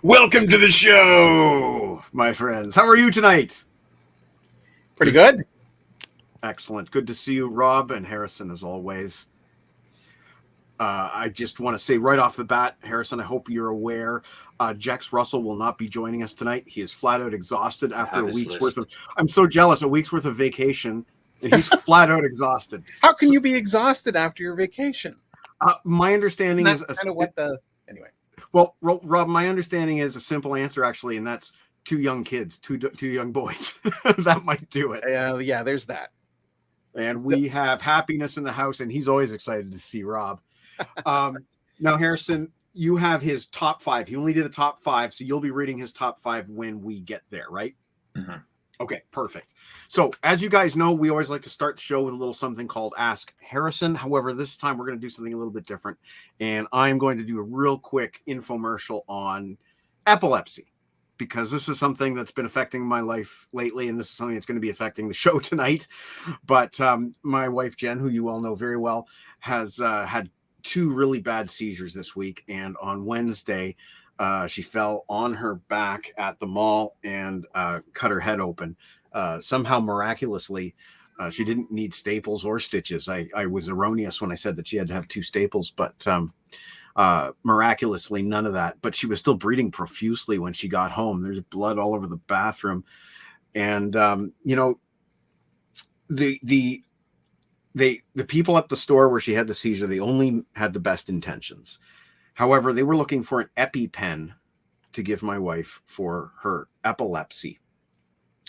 Welcome to the show, my friends. How are you tonight? Pretty good. Excellent. Good to see you, Rob and Harrison, as always. I just want to say right off the bat, Harrison, I hope you're aware, Jex Russell will not be joining us tonight. He is flat out exhausted after a week's worth of, I'm so jealous, a week's worth of vacation, and he's flat out exhausted. How can you be exhausted after your vacation? My understanding is kind of what the anyway. Well, Rob, my understanding is a simple answer actually, and that's two young kids, two young boys. That might do it. Yeah, there's that. And we have happiness in the house, and he's always excited to see Rob. Now, Harrison, you have his top five. He only did a top five, so you'll be reading his top five when we get there, right? Mm-hmm. Okay, perfect. So, as you guys know, we always like to start the show with a little something called Ask Harrison. However, this time we're going to do something a little bit different, and I'm going to do a real quick infomercial on epilepsy, because this is something that's been affecting my life lately, and this is something that's going to be affecting the show tonight. But my wife, Jen, who you all know very well, has had two really bad seizures this week, and on Wednesday, she fell on her back at the mall and cut her head open. Somehow, miraculously, she didn't need staples or stitches. I was erroneous when I said that she had to have two staples, but miraculously, none of that. But she was still bleeding profusely when she got home. There's blood all over the bathroom. And, the people at the store where she had the seizure, they only had the best intentions. However, they were looking for an EpiPen to give my wife for her epilepsy.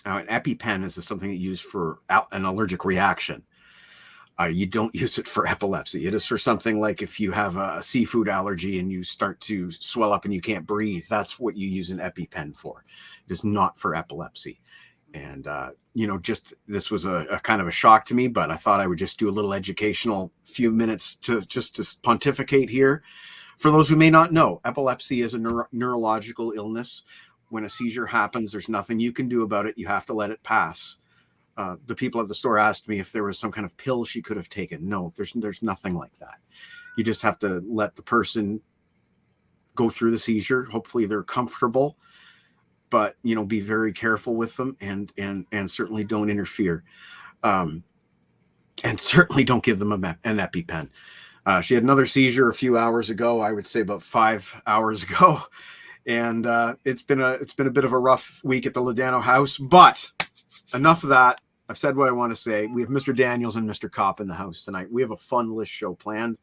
An EpiPen is something that used for an allergic reaction. You don't use it for epilepsy. It is for something like if you have a seafood allergy and you start to swell up and you can't breathe, that's what you use an EpiPen for. It is not for epilepsy. And, just this was a kind of a shock to me, but I thought I would just do a little educational few minutes to pontificate here. For those who may not know, epilepsy is a neurological illness. When a seizure happens, there's nothing you can do about it. You have to let it pass. The people at the store asked me if there was some kind of pill she could have taken. No, there's nothing like that. You just have to let the person go through the seizure. Hopefully they're comfortable, but be very careful with them and certainly don't interfere. And certainly don't give them an EpiPen. She had another seizure a few hours ago. I would say about 5 hours ago. And it's been a bit of a rough week at the Ladano house, but enough of that. I've said what I want to say. We have Mr. Daniels and Mr. Kopp in the house tonight. We have a fun list show planned.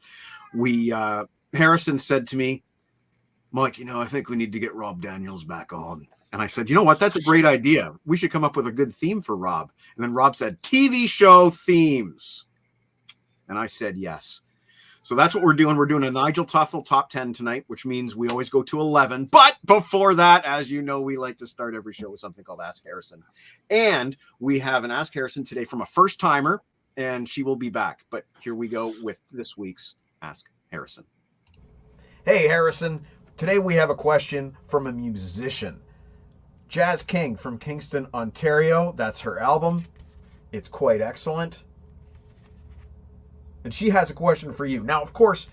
Harrison said to me, Mike, I think we need to get Rob Daniels back on. And I said, you know what? That's a great idea. We should come up with a good theme for Rob. And then Rob said, TV show themes. And I said, yes. So that's what we're doing. We're doing a Nigel Tufnell top 10 tonight, which means we always go to 11. But before that, as you know, we like to start every show with something called Ask Harrison. And we have an Ask Harrison today from a first timer, and she will be back. But here we go with this week's Ask Harrison. Hey, Harrison. Today we have a question from a musician. Jazz King from Kingston, Ontario. That's her album. It's quite excellent. And she has a question for you. Now, of course,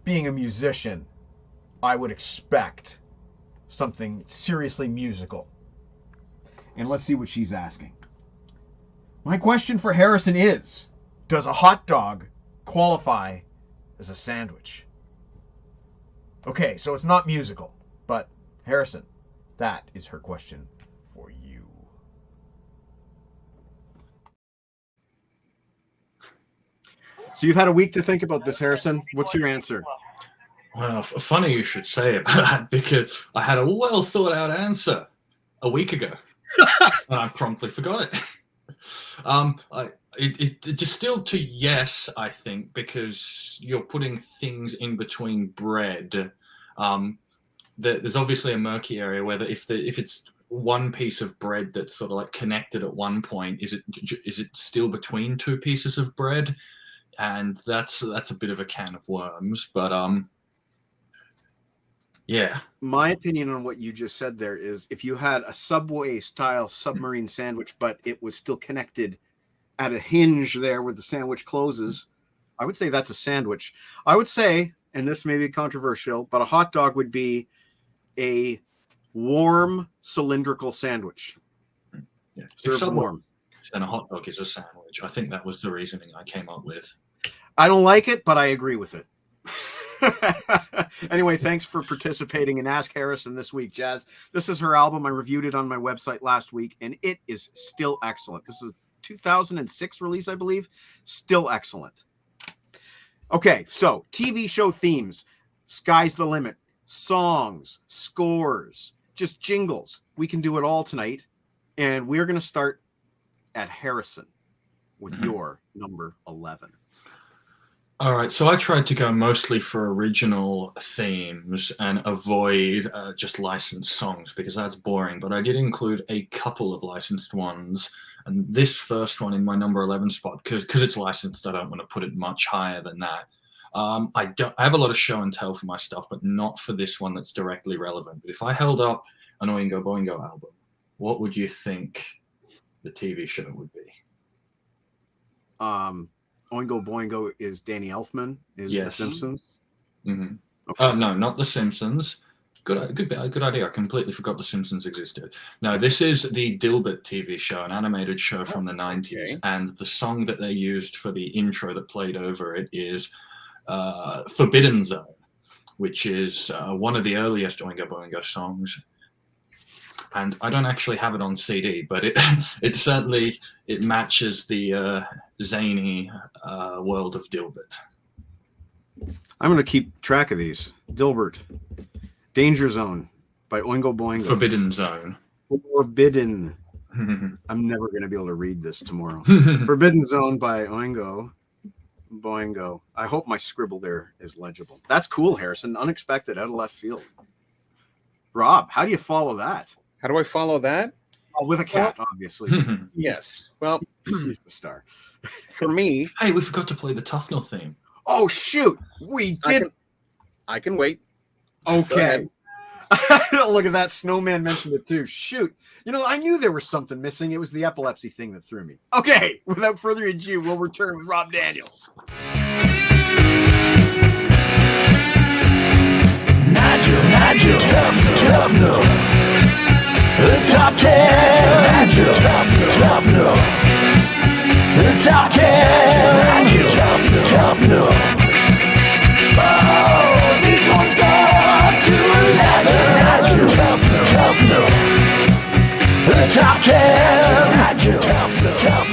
being a musician, I would expect something seriously musical. And let's see what she's asking. My question for Harrison is, does a hot dog qualify as a sandwich? Okay, so it's not musical, but Harrison, that is her question for you. So you've had a week to think about this, Harrison. What's your answer? Well, funny you should say about that, because I had a well thought out answer a week ago, and I promptly forgot it. It distilled to yes, I think, because you're putting things in between bread. There's obviously a murky area where if it's one piece of bread that's sort of like connected at one point, is it still between two pieces of bread? And that's a bit of a can of worms, but yeah. My opinion on what you just said there is, if you had a Subway style submarine sandwich, but it was still connected at a hinge there where the sandwich closes, I would say that's a sandwich. I would say, and this may be controversial, but a hot dog would be a warm cylindrical sandwich. Yeah. If Served Subway warm. and a hot dog is a sandwich, I think that was the reasoning I came up with. I don't like it, but I agree with it. Anyway, thanks for participating in Ask Harrison this week, Jazz. This is her album. I reviewed it on my website last week, and it is still excellent. This is a 2006 release, I believe. Still excellent. Okay, so TV show themes. Sky's the limit. Songs, scores, just jingles. We can do it all tonight. And we're going to start at Harrison with your number 11. All right, so I tried to go mostly for original themes and avoid just licensed songs because that's boring, but I did include a couple of licensed ones. And this first one in my number 11 spot, because it's licensed, I don't want to put it much higher than that. I have a lot of show and tell for my stuff, but not for this one that's directly relevant. But if I held up an Oingo Boingo album, what would you think the TV show would be? Oingo Boingo is Danny Elfman, is The Yes. Simpsons. Mm-hmm. Okay. No, not The Simpsons. Good idea. I completely forgot The Simpsons existed. No, this is the Dilbert TV show, an animated show from the 90s. Okay. And the song that they used for the intro that played over it is Forbidden Zone, which is one of the earliest Oingo Boingo songs. And I don't actually have it on CD, but it certainly matches the zany world of Dilbert. I'm going to keep track of these. Dilbert. Danger Zone by Oingo Boingo. Forbidden Zone. Forbidden. I'm never going to be able to read this tomorrow. Forbidden Zone by Oingo Boingo. I hope my scribble there is legible. That's cool, Harrison. Unexpected, out of left field. Rob, how do you follow that? How do I follow that? Oh, with a cat, obviously. Yes. Well, He's the star. for me, Hey, we forgot to play the Tufnell theme. Oh, shoot. We did. I can wait. Okay. Look at that. Snowman mentioned it too. Shoot. You know, I knew there was something missing. It was the epilepsy thing that threw me. Okay. Without further ado, we'll return with Rob Daniels. Nigel, Tufnell. The top 10. Nigel, Tufnell. The top 10. Nigel, Tufnell. Oh, this one's gone to 11. Nigel, Tufnell. The top 10. Nigel, Tufnell.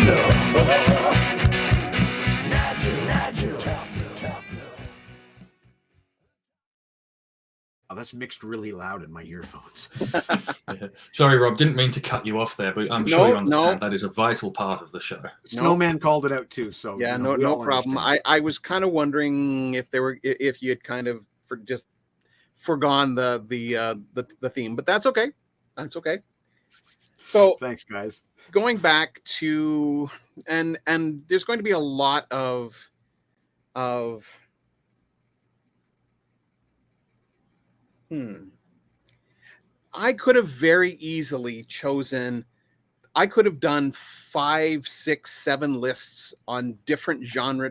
Nigel, Tufnell. Oh, that's mixed really loud in my earphones. Yeah. Sorry, Rob, didn't mean to cut you off there, but I'm sure you understand that is a vital part of the show. Snowman called it out too. So Yeah, you know, we no all problem. understand. I was kind of wondering if you had kind of just forgone the theme, but that's okay. That's okay. So Thanks, guys. going back to and there's going to be a lot of I could have very easily chosen. I could have done 5, 6, 7 lists on different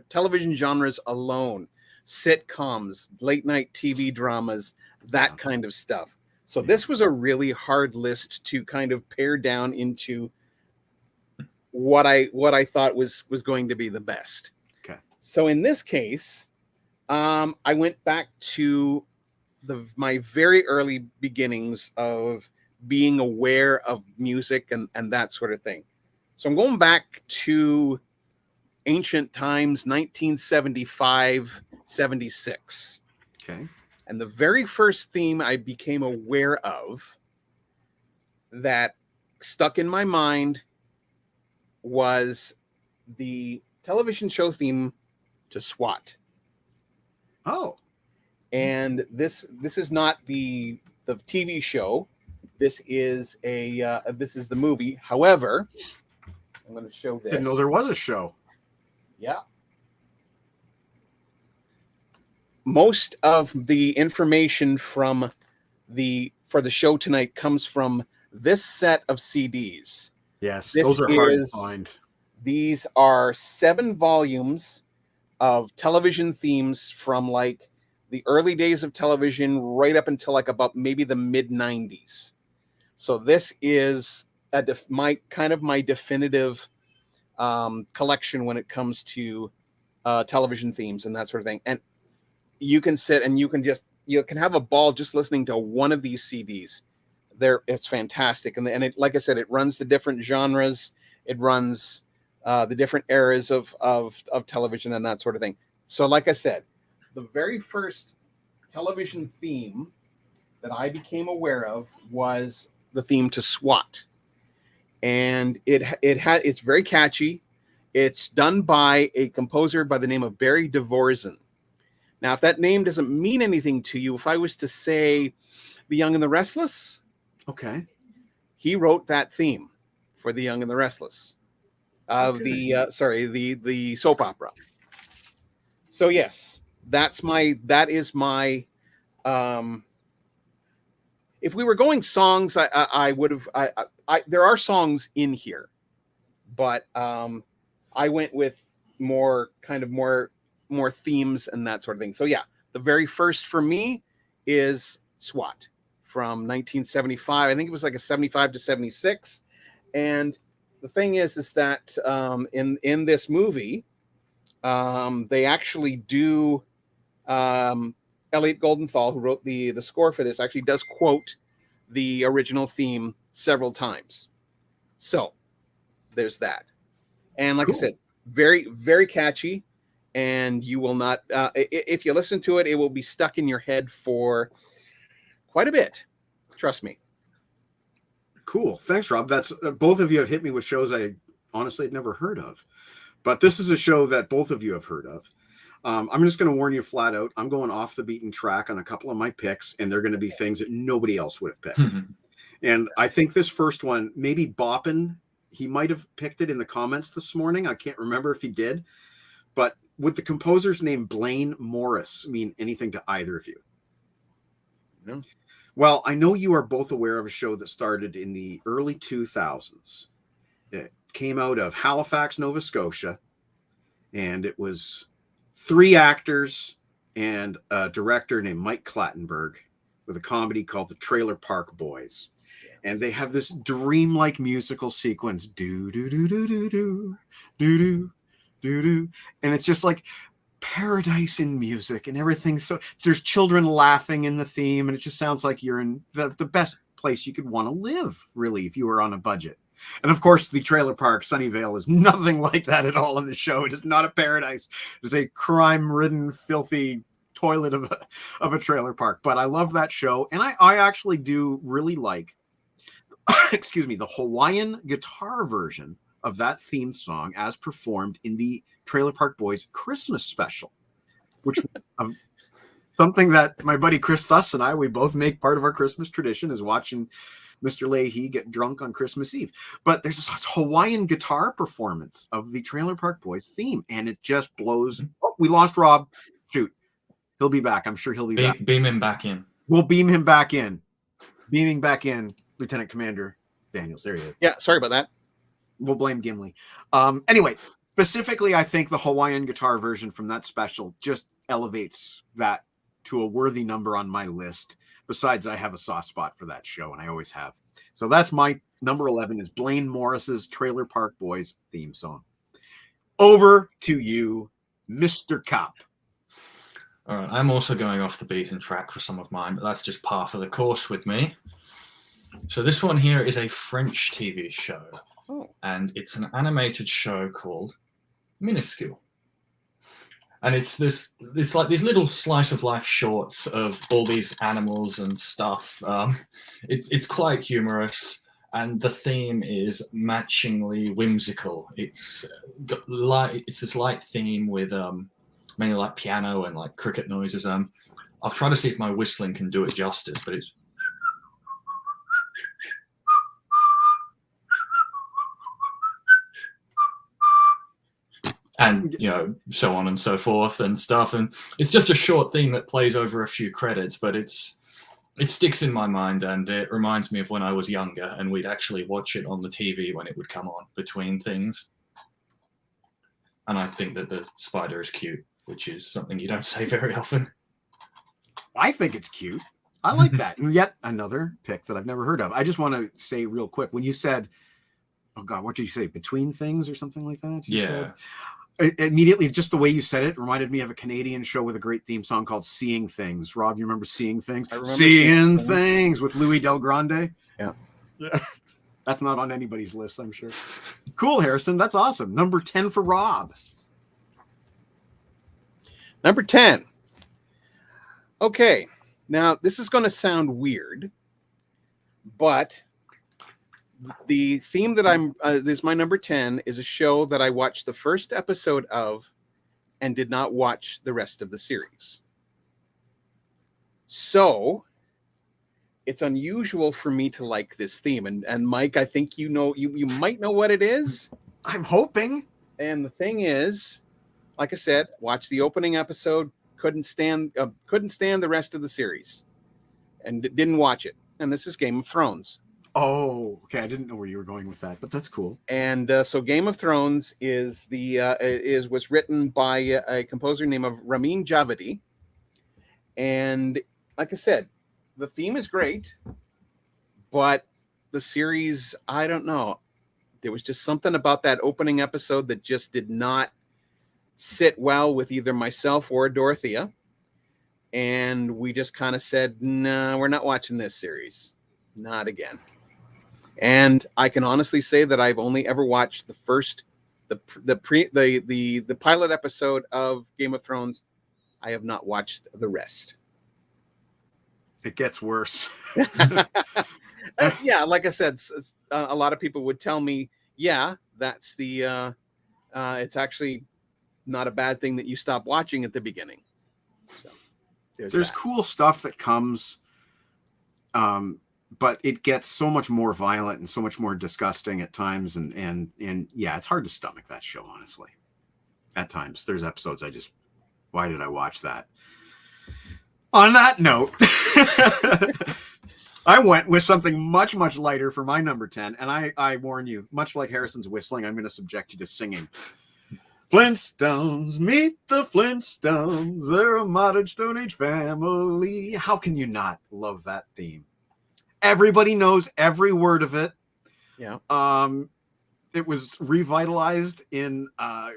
television genres alone, sitcoms, late night TV dramas, that kind of stuff. So this was a really hard list to kind of pare down into what I thought was going to be the best. Okay. So in this case, I went back to my very early beginnings of being aware of music and that sort of thing. So I'm going back to ancient times, 1975, 76. Okay. And the very first theme I became aware of that stuck in my mind was the television show theme to SWAT. Oh. And this is not the TV show. This is the movie. However, I'm going to show this. Didn't know there was a show. Yeah. Most of the information for the show tonight comes from this set of CDs. Yes, This those are hard to is- find. These are 7 volumes of television themes from like the early days of television right up until like about maybe the mid 90s. So this is my definitive collection when it comes to television themes and that sort of thing. And you can sit and you can have a ball just listening to one of these CDs. It's fantastic. And it, like I said, it runs the different genres. It runs the different eras of television and that sort of thing. So like I said, the very first television theme that I became aware of was the theme to SWAT. And it's very catchy. It's done by a composer by the name of Barry Dvorak. Now, if that name doesn't mean anything to you, if I was to say The Young and the Restless, Okay. he wrote that theme for The Young and the Restless of the soap opera. So yes, that is my if we were going songs, I would have there are songs in here, but I went with more themes and that sort of thing. So yeah, the very first for me is SWAT from 1975. I think it was like a 75 to 76. And the thing is that in this movie, they actually do Elliot Goldenthal, who wrote the score for this, actually does quote the original theme several times. So there's that. And like I said, very, very catchy. And you will not, if you listen to it, it will be stuck in your head for quite a bit. Trust me. Cool. Thanks, Rob. That's both of you have hit me with shows I honestly had never heard of. But this is a show that both of you have heard of. I'm just going to warn you flat out. I'm going off the beaten track on a couple of my picks, and they're going to be things that nobody else would have picked. And I think this first one, maybe Boppin, he might have picked it in the comments this morning. I can't remember if he did. But would the composer's name Blaine Morris mean anything to either of you? No. Well, I know you are both aware of a show that started in the early 2000s. It came out of Halifax, Nova Scotia, and it was 3 actors and a director named Mike Clattenburg with a comedy called The Trailer Park Boys. And they have this dreamlike musical sequence, do do do do do do do do do do, and it's just like paradise in music and everything. So there's children laughing in the theme, and it just sounds like you're in the best place you could want to live, really, if you were on a budget. And of course, the trailer park, Sunnyvale, is nothing like that at all in the show. It is not a paradise. It is a crime-ridden, filthy toilet of a trailer park. But I love that show, and I actually do really like, excuse me, the Hawaiian guitar version of that theme song as performed in the Trailer Park Boys Christmas special, which was something that my buddy Chris Thuss and we both make part of our Christmas tradition, is watching Mr. Leahy get drunk on Christmas Eve. But there's this Hawaiian guitar performance of the Trailer Park Boys theme, and it just blows. Oh, we lost Rob. Shoot. He'll be back. I'm sure he'll be back. Beam him back in. We'll beam him back in. Beaming back in, Lieutenant Commander Daniels. There he is. Yeah, sorry about that. We'll blame Gimli. Anyway, specifically, I think the Hawaiian guitar version from that special just elevates that to a worthy number on my list. Besides, I have a soft spot for that show, and I always have. So that's my number 11 is Blaine Morris's Trailer Park Boys theme song. Over to you, Mr. Cop. All right, I'm also going off the beaten track for some of mine, but that's just par for the course with me. So this one here is a French TV show, and it's an animated show called Minuscule. And it's like these little slice of life shorts of all these animals and stuff. It's quite humorous, and the theme is matchingly whimsical. It's this light theme with mainly like piano and like cricket noises. I'll try to see if my whistling can do it justice, but it's. And, so on and so forth and stuff. And it's just a short theme that plays over a few credits, but it sticks in my mind, and it reminds me of when I was younger and we'd actually watch it on the TV when it would come on between things. And I think that the spider is cute, which is something you don't say very often. I think it's cute. I like that. And yet another pick that I've never heard of. I just want to say real quick, when you said, oh God, what did you say? Between Things or something like that? You Yeah. said? Immediately, just the way you said it reminded me of a Canadian show with a great theme song called Seeing Things. Rob, you remember Seeing Things? I remember Seeing Seeing Things with Louis Del Grande. Yeah. That's not on anybody's list, I'm sure. Cool, Harrison. That's awesome. Number 10 for Rob. Number 10. Okay. Now, this is going to sound weird, but the theme that this is my number 10 is a show that I watched the first episode of and did not watch the rest of the series. So it's unusual for me to like this theme. And Mike, I think you might know what it is. I'm hoping. And the thing is, like I said, watch the opening episode, couldn't stand the rest of the series, and didn't watch it. And this is Game of Thrones. Oh, okay. I didn't know where you were going with that, but that's cool. And so Game of Thrones was written by a composer named Ramin Djawadi. And like I said, the theme is great, but the series, I don't know. There was just something about that opening episode that just did not sit well with either myself or Dorothea. And we just kind of said, no, we're not watching this series. Not again. And I can honestly say that I've only ever watched the pilot episode of Game of Thrones. I have not watched the rest. It gets worse. Yeah, like I said, a lot of people would tell me, yeah, that's it's actually not a bad thing that you stop watching at the beginning. So there's that. Cool stuff that comes, but it gets so much more violent and so much more disgusting at times. And yeah, it's hard to stomach that show, honestly. At times, there's episodes why did I watch that? On that note, I went with something much, much lighter for my number 10. And I warn you, much like Harrison's whistling, I'm going to subject you to singing. Flintstones, meet the Flintstones. They're a modern Stone Age family. How can you not love that theme? Everybody knows every word of it. Yeah. It was revitalized in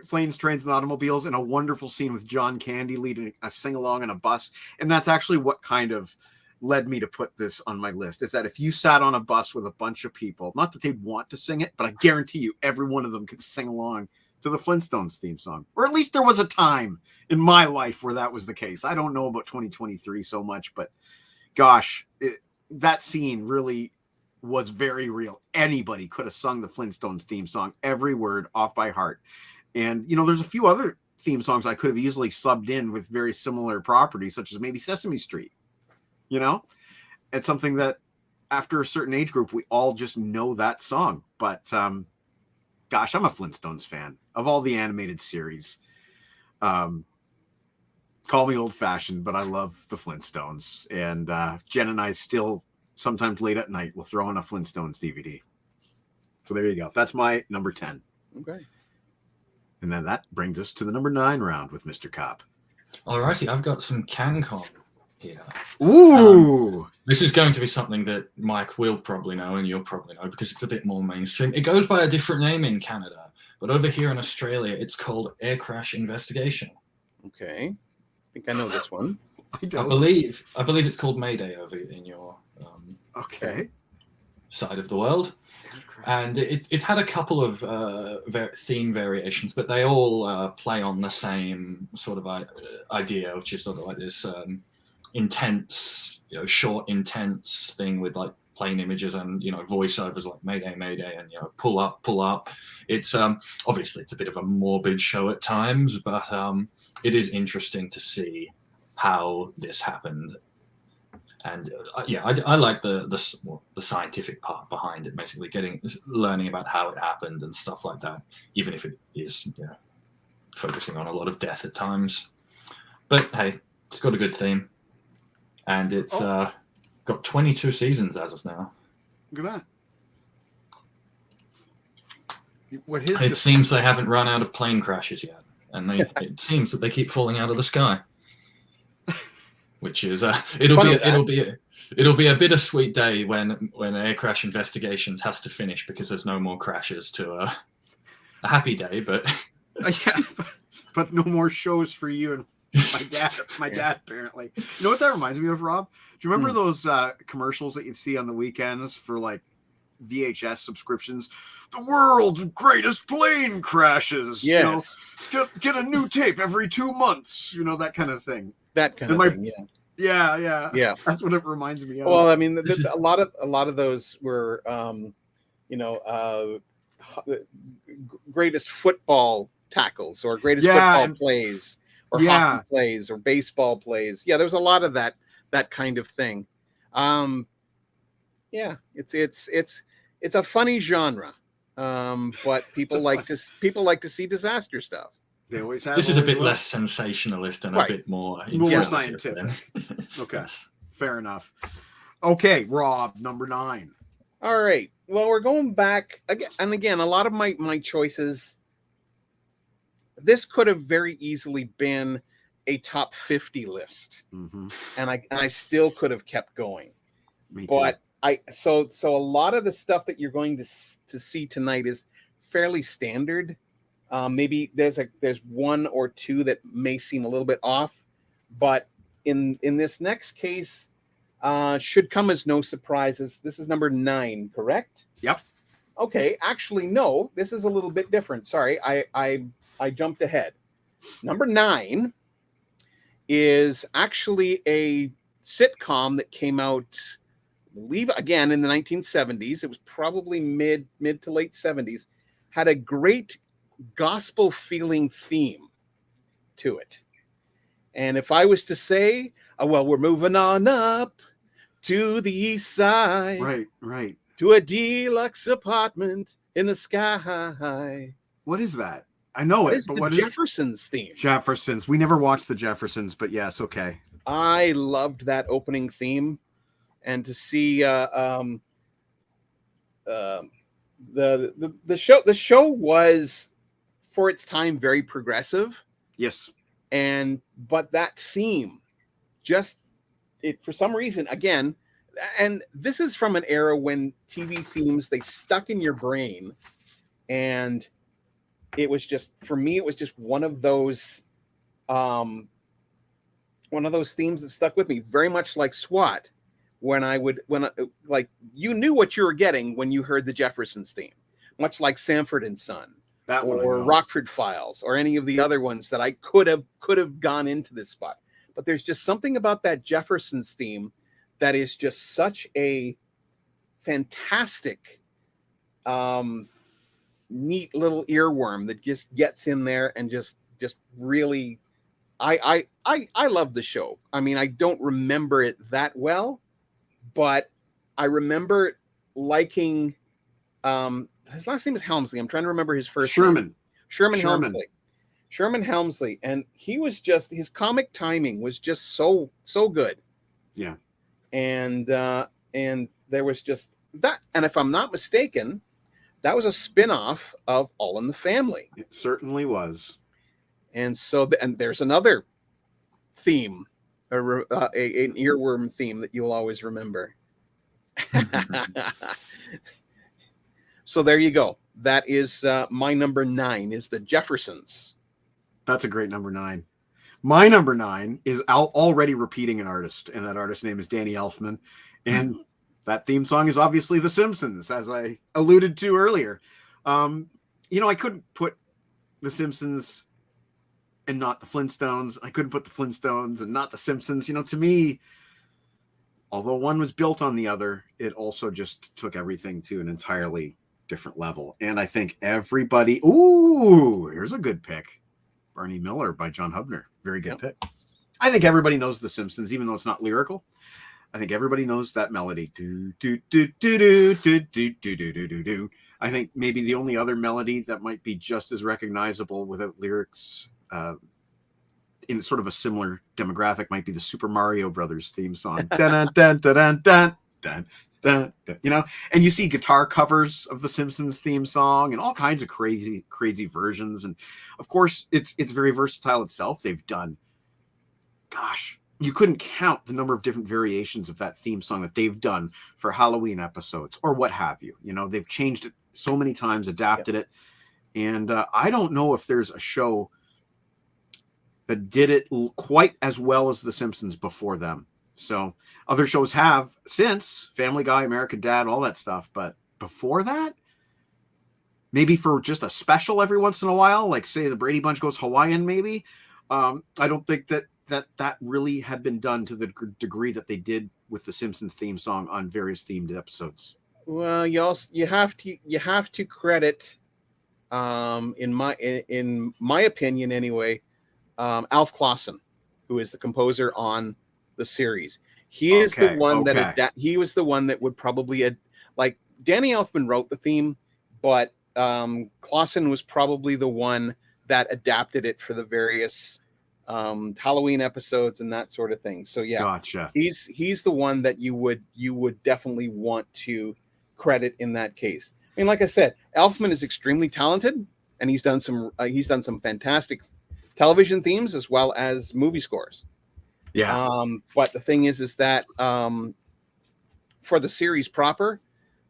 Planes, Trains, and Automobiles in a wonderful scene with John Candy leading a sing-along on a bus. And that's actually what kind of led me to put this on my list, is that if you sat on a bus with a bunch of people, not that they'd want to sing it, but I guarantee you every one of them could sing along to the Flintstones theme song. Or at least there was a time in my life where that was the case. I don't know about 2023 so much, but gosh, that scene really was very real. Anybody could have sung the Flintstones theme song, every word off by heart. And, there's a few other theme songs I could have easily subbed in with very similar properties, such as maybe Sesame Street. It's something that after a certain age group, we all just know that song. But gosh, I'm a Flintstones fan of all the animated series. Call me old fashioned, but I love the Flintstones. And Jen and I still sometimes late at night, we'll throw in a Flintstones DVD. So there you go. That's my number 10. Okay. And then that brings us to the number 9 round with Mr. Kopp. Alrighty, I've got some CanCon here. Ooh. This is going to be something that Mike will probably know, and you'll probably know because it's a bit more mainstream. It goes by a different name in Canada, but over here in Australia, it's called Air Crash Investigation. Okay. I think I know this one. I believe it's called Mayday over in your side of the world. And it's had a couple of theme variations, but they all play on the same sort of idea, which is sort of like this intense, short, intense thing with like plain images and voiceovers like Mayday, Mayday, and pull up, pull up. It's obviously it's a bit of a morbid show at times, but it is interesting to see how this happened. And I like the scientific part behind it, basically learning about how it happened and stuff like that, even if it is focusing on a lot of death at times. But hey, it's got a good theme, and it's got 22 seasons as of now. Look at that. It seems they haven't run out of plane crashes yet, and it seems that they keep falling out of the sky. which is Funny that. it'll be a bittersweet day when Air Crash Investigations has to finish because there's no more crashes to a happy day, but Yeah, but no more shows for you and my dad apparently. You know what that reminds me of, Rob? Do you remember those commercials that you'd see on the weekends for like VHS subscriptions? The world's greatest plane crashes. Yes. You know, get a new tape every 2 months. You know, that kind of thing. That kind And of thing. Yeah. Yeah. That's what it reminds me of. Well, I mean, a lot of those were, greatest football tackles or greatest football plays or hockey plays or baseball plays. Yeah, there's a lot of that kind of thing. It's a funny genre, but people like to see disaster stuff. They always have. This is a bit less sensationalist and a bit more scientific. Okay, fair enough. Okay, Rob, number 9. All right. Well, we're going back again and again. A lot of my choices. This could have very easily been a top 50 list, and I still could have kept going. Me too. But so a lot of the stuff that you're going to see tonight is fairly standard. Maybe there's one or two that may seem a little bit off, but in this next case, should come as no surprises. This is number 9, correct? Yep. Okay, actually, no, this is a little bit different. Sorry, I jumped ahead. Number 9 is actually a sitcom that came out, I believe, again in the 1970s. It was probably mid to late 70s. Had a great gospel feeling theme to it. And if I was to say, well, we're moving on up to the east side. Right. To a deluxe apartment in the sky. What is that? I know it, but what is Jeffersons theme? Jeffersons. We never watched the Jeffersons, but yes, okay. I loved that opening theme, and to see the show was, for its time, very progressive. Yes. But that theme, for some reason, again, and this is from an era when TV themes, they stuck in your brain, and it was just, for me, it was just one of those themes that stuck with me, very much like SWAT. You knew what you were getting when you heard the Jeffersons theme, much like Sanford and Son, that one, or Rockford Files, or any of the other ones that I could have gone into this spot. But there's just something about that Jeffersons theme that is just such a fantastic, neat little earworm that just gets in there and just really, I love the show. I mean, I don't remember it that well, but I remember liking, his last name is Helmsley. I'm trying to remember his first name. Sherman Helmsley. And he was just, his comic timing was just so good. Yeah. And there was just that. And if I'm not mistaken, that was a spin-off of All in the Family. It certainly was. And so, and there's another theme, an earworm theme that you'll always remember. So there you go. That is my number 9 is the Jeffersons. That's a great number 9. My number 9 is already repeating an artist, and that artist's name is Danny Elfman. And that theme song is obviously The Simpsons, as I alluded to earlier. I couldn't put The Simpsons and not the Flintstones. I couldn't put the Flintstones and not the Simpsons. To me, although one was built on the other, it also just took everything to an entirely different level. And I think everybody, here's a good pick. Barney Miller by John Hubner. Very good pick. I think everybody knows The Simpsons, even though it's not lyrical. I think everybody knows that melody. Do, do, do, do, do, do, do, do, do, do, do, do. I think maybe the only other melody that might be just as recognizable without lyrics in sort of a similar demographic might be the Super Mario Brothers theme song. Dun, dun, dun, dun, dun, dun, dun, dun, and you see guitar covers of the Simpsons theme song and all kinds of crazy versions. And of course, it's very versatile itself. They've done, you couldn't count the number of different variations of that theme song that they've done for Halloween episodes or what have you. You know, they've changed it so many times, adapted it. And I don't know if there's a show that did it quite as well as The Simpsons before them. So other shows have since, Family Guy, American Dad, all that stuff. But before that, maybe for just a special every once in a while, like say the Brady Bunch goes Hawaiian, maybe. I don't think that really had been done to the degree that they did with the Simpsons theme song on various themed episodes. Well, you have to credit, in my opinion anyway, Alf Clausen, who is the composer on the series. He is the one that he was the one that would probably like Danny Elfman wrote the theme, but Clausen was probably the one that adapted it for the various Halloween episodes and that sort of thing. So yeah, gotcha. He's the one that you would definitely want to credit in that case. I mean, like I said, Elfman is extremely talented, and he's done some fantastic television themes as well as movie scores. Yeah. But the thing is that for the series proper,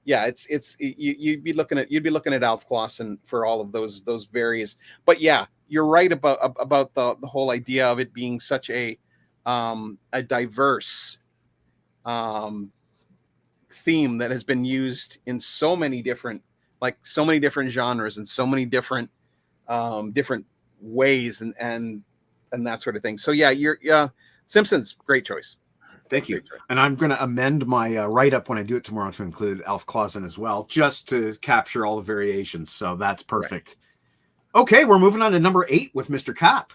yeah, you'd be looking at Alf Clausen for all of those various. But yeah, you're right about the whole idea of it being such a diverse theme that has been used in so many different genres and so many different ways and that sort of thing. So yeah, Simpsons, great choice. Thank you. And I'm going to amend my write-up when I do it tomorrow to include Alf Clausen as well, just to capture all the variations. So that's perfect. Right. Okay, we're moving on to number 8 with Mr. Cap.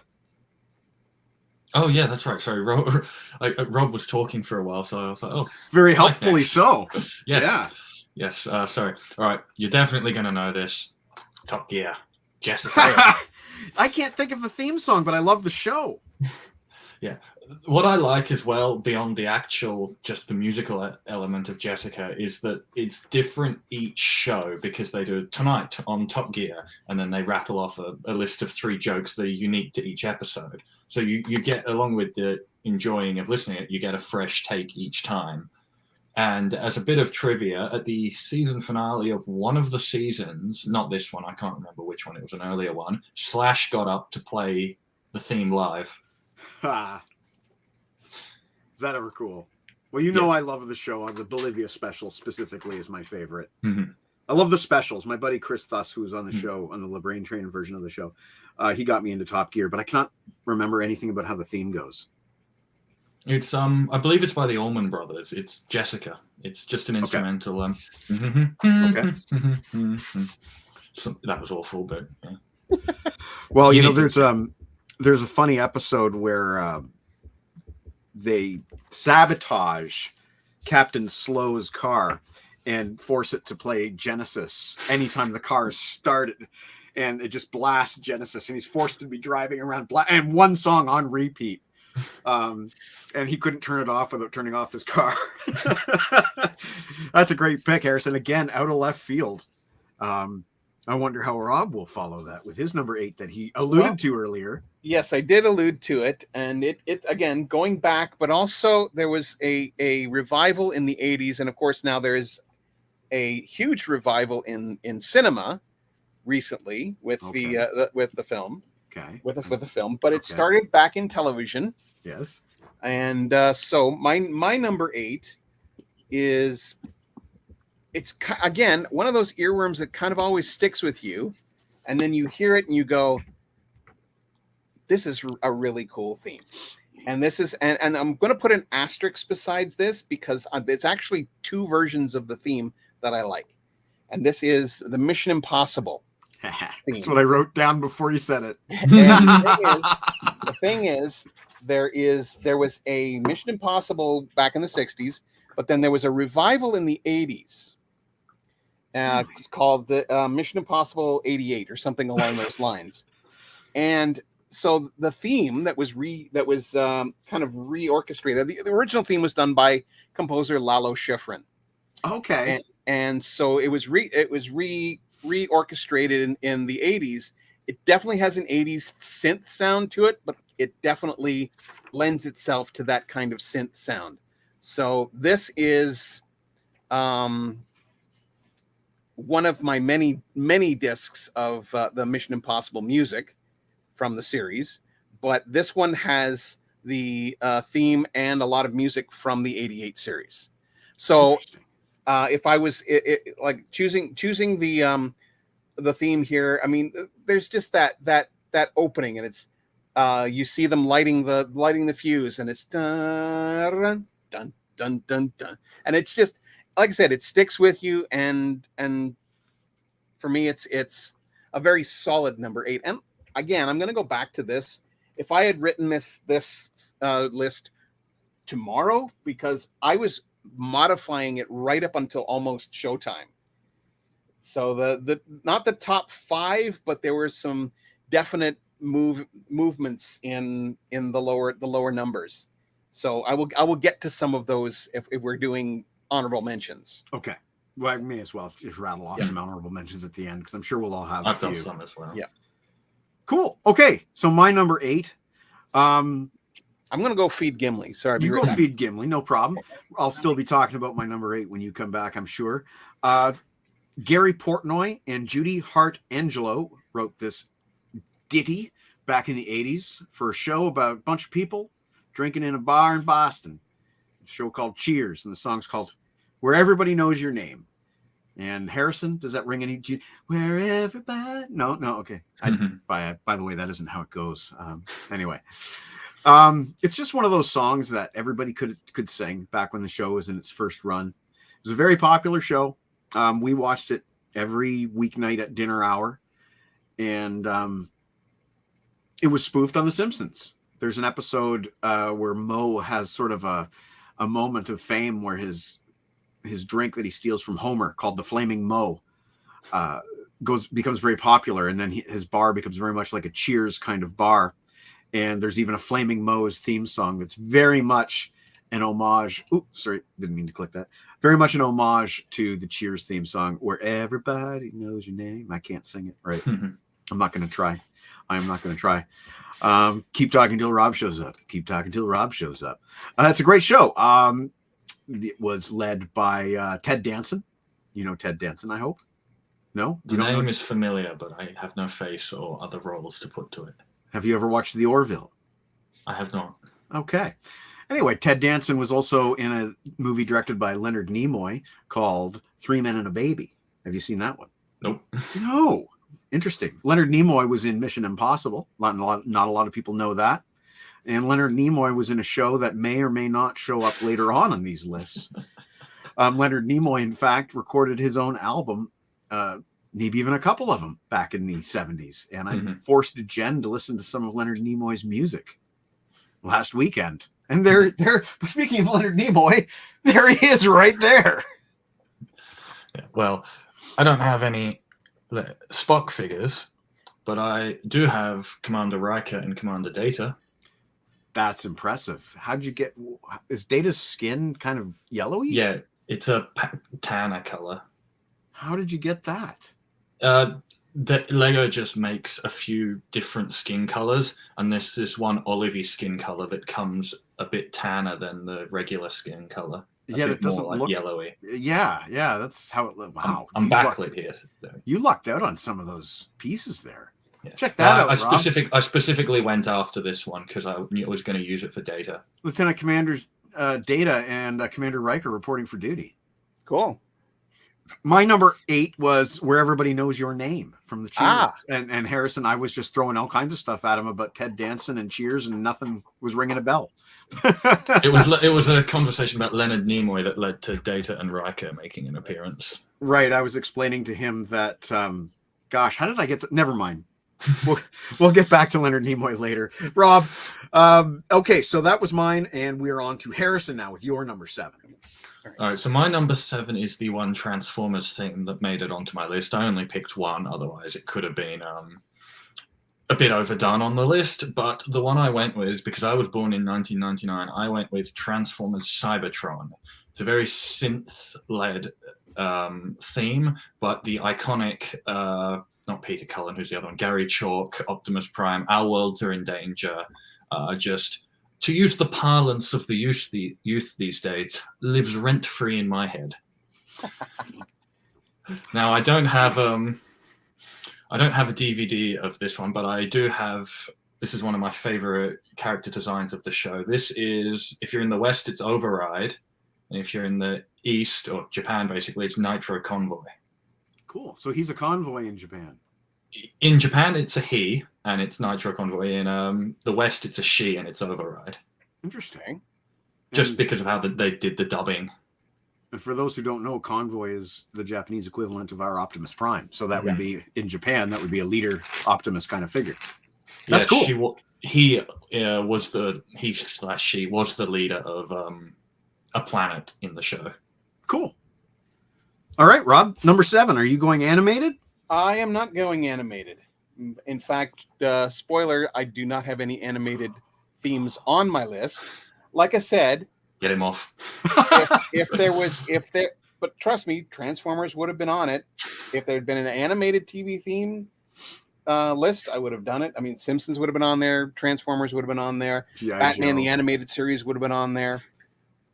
Oh, yeah, that's right. Sorry, Rob was talking for a while, so I was like, oh. Very helpfully so. Yes. Yeah. Yes, sorry. All right, you're definitely going to know this. Top Gear. Jessica. I can't think of the theme song, but I love the show. Yeah. What I like as well, beyond the actual, just the musical element of Jessica, is that it's different each show, because they do Tonight on Top Gear, and then they rattle off a list of 3 jokes that are unique to each episode. So you get, along with the enjoying of listening it, you get a fresh take each time. And as a bit of trivia, at the season finale of one of the seasons, not this one, I can't remember which one, it was an earlier one, Slash got up to play the theme live. Is that ever cool? Well, you know, I love the show. The Bolivia special specifically is my favorite. Mm-hmm. I love the specials. My buddy Chris Thuss, who was on the show, on the LeBrain Train version of the show, he got me into Top Gear, but I cannot remember anything about how the theme goes. It's I believe it's by the Allman Brothers. It's Jessica. It's just an instrumental. Okay. So, that was awful, but yeah. Well, you know, there's a funny episode where they sabotage Captain Slow's car and force it to play Genesis anytime the car is started, and it just blasts Genesis, and he's forced to be driving around and one song on repeat. And he couldn't turn it off without turning off his car. That's a great pick, Harrison. Again, out of left field. I wonder how Rob will follow that with his number 8 that he alluded to earlier. Yes, I did allude to it, and it again, going back, but also there was a revival in the 80s, and of course now there is a huge revival in cinema recently with the film. Okay. With the film, but it started back in television. Yes. And so my number 8 is, it's again one of those earworms that kind of always sticks with you, and then you hear it and you go, this is a really cool theme. And this is, and I'm going to put an asterisk besides this, because it's actually 2 versions of the theme that I like. And this is the Mission Impossible theme. That's what I wrote down before you said it. And the thing is, there was a Mission Impossible back in the 60s, but then there was a revival in the 80s. It's called the Mission Impossible 88 or something along those lines. And so the theme that was kind of reorchestrated. The original theme was done by composer Lalo Schifrin. Okay. And so it was reorchestrated in the 80s. It definitely has an 80s synth sound to it, but it definitely lends itself to that kind of synth sound. So this is one of my many discs of the Mission Impossible music from the series, but this one has the theme and a lot of music from the '88 series. So if I was like choosing the theme here, I mean, there's just that opening, and it's you see them lighting the fuse, and it's dun dun dun dun dun, and it's just, like I said, it sticks with you, and for me, it's a very solid number 8. And again, I'm going to go back to this. If I had written this list tomorrow, because I was modifying it right up until almost showtime. So the not the top 5, but there were some definite movements in the lower numbers. So I will get to some of those if we're doing honorable mentions. Okay. Well, I may as well just rattle off some honorable mentions at the end, because I'm sure we'll all have I've a got few. some as well. Yeah. Cool. Okay. So my number 8. I'm going to go feed Gimli. Sorry. You go feed Gimli, no problem. I'll still be talking about my number 8 when you come back, I'm sure. Gary Portnoy and Judy Hart Angelo wrote this ditty back in the 80s for a show about a bunch of people drinking in a bar in Boston. It's a show called Cheers, and the song's called Where Everybody Knows Your Name. And Harrison, does that ring any? Where everybody? No, okay. By the way, that isn't how it goes. Anyway, it's just one of those songs that everybody could sing back when the show was in its first run. It was a very popular show. We watched it every weeknight at dinner hour, and it was spoofed on The Simpsons. There's an episode where Moe has sort of a moment of fame where his drink that he steals from Homer, called the Flaming Moe, becomes very popular, and then his bar becomes very much like a Cheers kind of bar. And there's even a Flaming Moe's theme song that's very much an homage. Ooh, sorry, didn't mean to click that. Very much an homage to the Cheers theme song, Where Everybody Knows Your Name. I can't sing it right. I'm not going to try. I am not going to try. Keep talking till Rob shows up. Keep talking till Rob shows up. It's a great show. It was led by Ted Danson. You know Ted Danson, I hope? No? The name is familiar, but I have no face or other roles to put to it. Have you ever watched The Orville? I have not. Okay. Anyway, Ted Danson was also in a movie directed by Leonard Nimoy called 3 Men and a Baby. Have you seen that one? Nope. No. Interesting. Leonard Nimoy was in Mission Impossible. Not a lot of people know that. And Leonard Nimoy was in a show that may or may not show up later on these lists. Leonard Nimoy, in fact, recorded his own album, maybe even a couple of them, back in the 70s. And I forced Jen to listen to some of Leonard Nimoy's music last weekend. And there. Speaking of Leonard Nimoy, there he is right there. Yeah, well, I don't have any Spock figures, but I do have Commander Riker and Commander Data. That's impressive. How'd you get? Is Data's skin kind of yellowy? Yeah, it's a tanner color. How did you get that? Lego just makes a few different skin colors, and there's this one olivey skin color that comes a bit tanner than the regular skin color. Yeah, it doesn't look yellowy. Yeah, that's how it looks. Wow, I'm backlit here. You lucked out on some of those pieces there. Yeah. Check that out. I specifically went after this one because I was going to use it for Data. Lieutenant Commanders Data and Commander Riker reporting for duty. Cool. My number 8 was Where Everybody Knows Your Name from the Cheers. And Harrison, I was just throwing all kinds of stuff at him about Ted Danson and Cheers, and nothing was ringing a bell. It was a conversation about Leonard Nimoy that led to Data and Riker making an appearance. Right. I was explaining to him that, gosh, how did I get to... Never mind. We'll get back to Leonard Nimoy later. Rob, okay, so that was mine, and we're on to Harrison now with your number 7. All right, so my number 7 is the one Transformers theme that made it onto my list. I only picked one, otherwise it could have been a bit overdone on the list. But the one I went with, because I was born in 1999, I went with Transformers Cybertron. It's a very synth-led theme, but the iconic, not Peter Cullen, who's the other one, Gary Chalk, Optimus Prime, Our Worlds Are in Danger, just to use the parlance of the youth these days, lives rent free in my head. Now I don't have a DVD of this one, but I do have. This is one of my favorite character designs of the show. This is, if you're in the West, it's Override, and if you're in the East or Japan, basically, it's Nitro Convoy. Cool. So he's a convoy in Japan. In Japan, it's a he, and it's Nitro Convoy. In the West, it's a she, and it's Override. Interesting. Just And- because of how they did the dubbing. And for those who don't know, Convoy is the Japanese equivalent of our Optimus Prime. So that would be, in Japan, that would be a leader Optimus kind of figure. That's cool. She was the leader of a planet in the show. Cool. All right, Rob, number 7. Are you going animated? I am not going animated. In fact, spoiler, I do not have any animated themes on my list. Like I said, Get him off. but trust me, Transformers would have been on it. If there had been an animated TV theme list, I would have done it. I mean, Simpsons would have been on there. Transformers would have been on there. G.I. Batman Joe. the animated series would have been on there.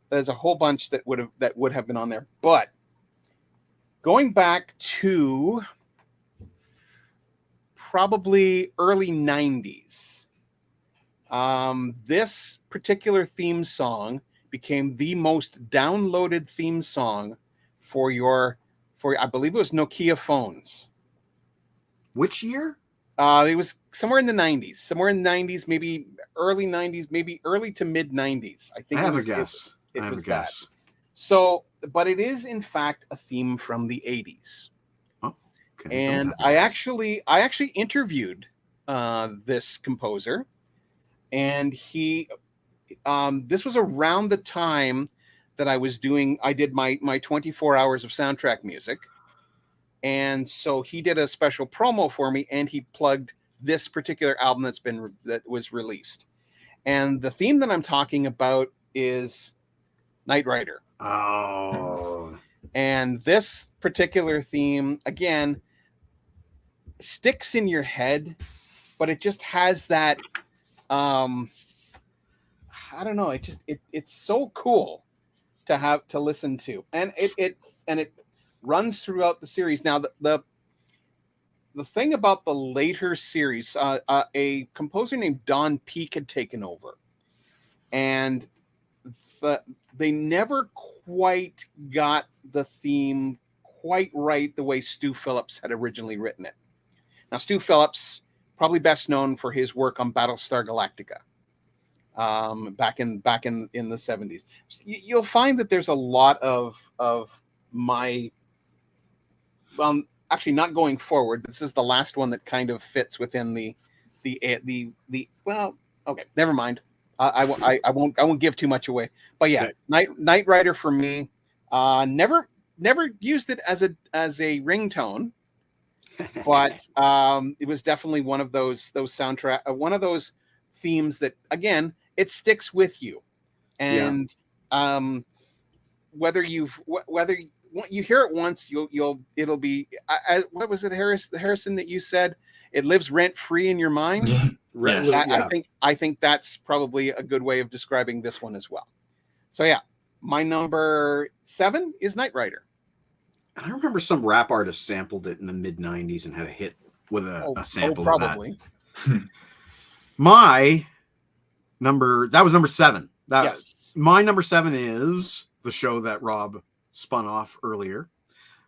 There's a whole bunch that would have been on there. But going back to probably early 90s, this particular theme song became the most downloaded theme song for I believe it was Nokia phones. Which year? It was somewhere in the 90s, maybe early 90s, maybe early to mid 90s. I think I it have a was, guess. it I have was a guess. So, but it is in fact a theme from the 80s. Okay, don't And have a I guess. actually interviewed this composer, and this was around the time that I did my 24 hours of soundtrack music. And so he did a special promo for me, and he plugged this particular album that was released. And the theme that I'm talking about is Knight Rider. Oh, And this particular theme, again, sticks in your head, but it just has that, I don't know, it's so cool to listen to. And it runs throughout the series. Now, the thing about the later series, a composer named Don Peake had taken over, and they never quite got the theme quite right the way Stu Phillips had originally written it. Now, Stu Phillips, probably best known for his work on Battlestar Galactica, back in the 70s. You'll find that there's a lot of my, actually not going forward. This is the last one that kind of fits within the well, okay, never mind. I won't give too much away. But yeah, Okay. Knight Rider for me. Never used it as a ringtone, but it was definitely one of those soundtrack, one of those themes that, again, it sticks with you. And whether you hear it once, it'll be, what was it, Harrison, that you said? It lives rent free in your mind. Yes. I think that's probably a good way of describing this one as well. So yeah, my number 7 is Knight Rider. I remember some rap artist sampled it in the mid 90s and had a hit with a sample of that. Probably. My that was number 7. Yes. My number 7 is the show that Rob spun off earlier,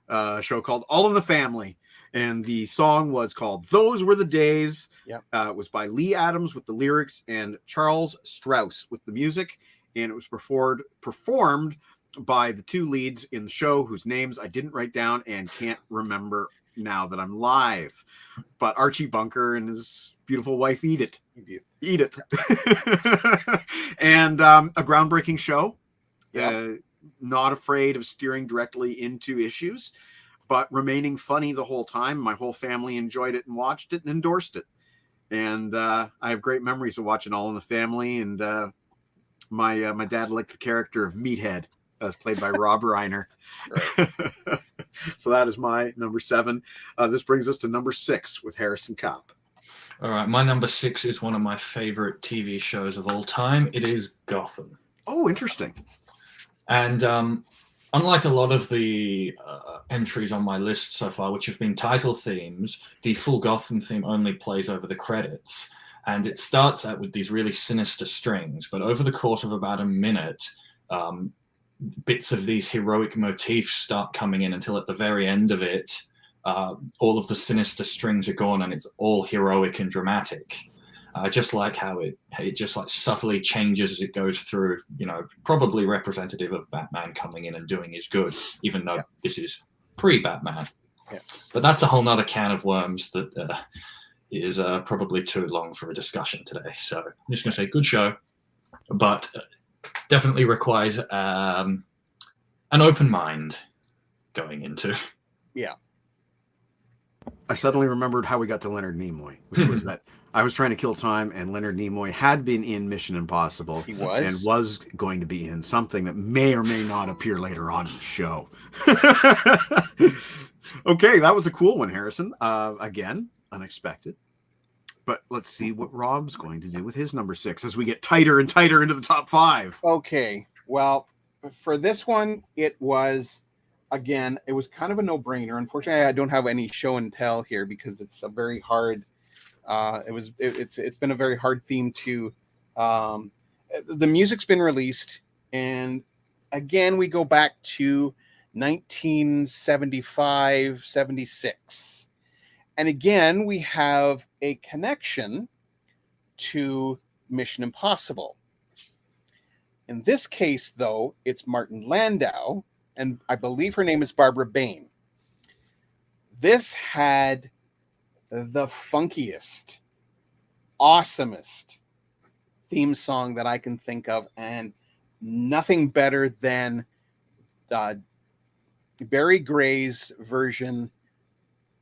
a show called All in the Family. And the song was called Those Were the Days. Yep. It was by Lee Adams with the lyrics and Charles Strauss with the music. And it was performed by the 2 leads in the show, whose names I didn't write down and can't remember now that I'm live. But Archie Bunker and his beautiful wife, Edith. And a groundbreaking show. Yep. Not afraid of steering directly into issues, but remaining funny the whole time. My whole family enjoyed it and watched it and endorsed it. And I have great memories of watching All in the Family. And my dad liked the character of Meathead, as played by Rob Reiner. So that is my number 7. This brings us to number 6 with Harrison Kopp. All right, my number 6 is one of my favorite TV shows of all time. It is Gotham. Oh, interesting. And unlike a lot of the entries on my list so far, which have been title themes, the full Gotham theme only plays over the credits. And it starts out with these really sinister strings, but over the course of about a minute, bits of these heroic motifs start coming in until at the very end of it, all of the sinister strings are gone and it's all heroic and dramatic. I just like how it just like subtly changes as it goes through, probably representative of Batman coming in and doing his good, even though this is pre-Batman. Yeah. But that's a whole nother can of worms that is probably too long for a discussion today. So I'm just going to say good show, but definitely requires an open mind going into. Yeah. I suddenly remembered how we got to Leonard Nimoy, which was that I was trying to kill time, and Leonard Nimoy had been in Mission Impossible. He was? And was going to be in something that may or may not appear later on in the show. Okay, that was a cool one, Harrison. Again, unexpected. But let's see what Rob's going to do with his number 6 as we get tighter and tighter into the top 5. Okay. Well, for this one, it was kind of a no-brainer. Unfortunately, I don't have any show and tell here because it's a very hard. It's been a very hard theme to. The music's been released, and again, we go back to 1975, 76. And again, we have a connection to Mission Impossible. In this case, though, it's Martin Landau, and I believe her name is Barbara Bain. This had the funkiest, awesomest theme song that I can think of, and nothing better than Barry Gray's version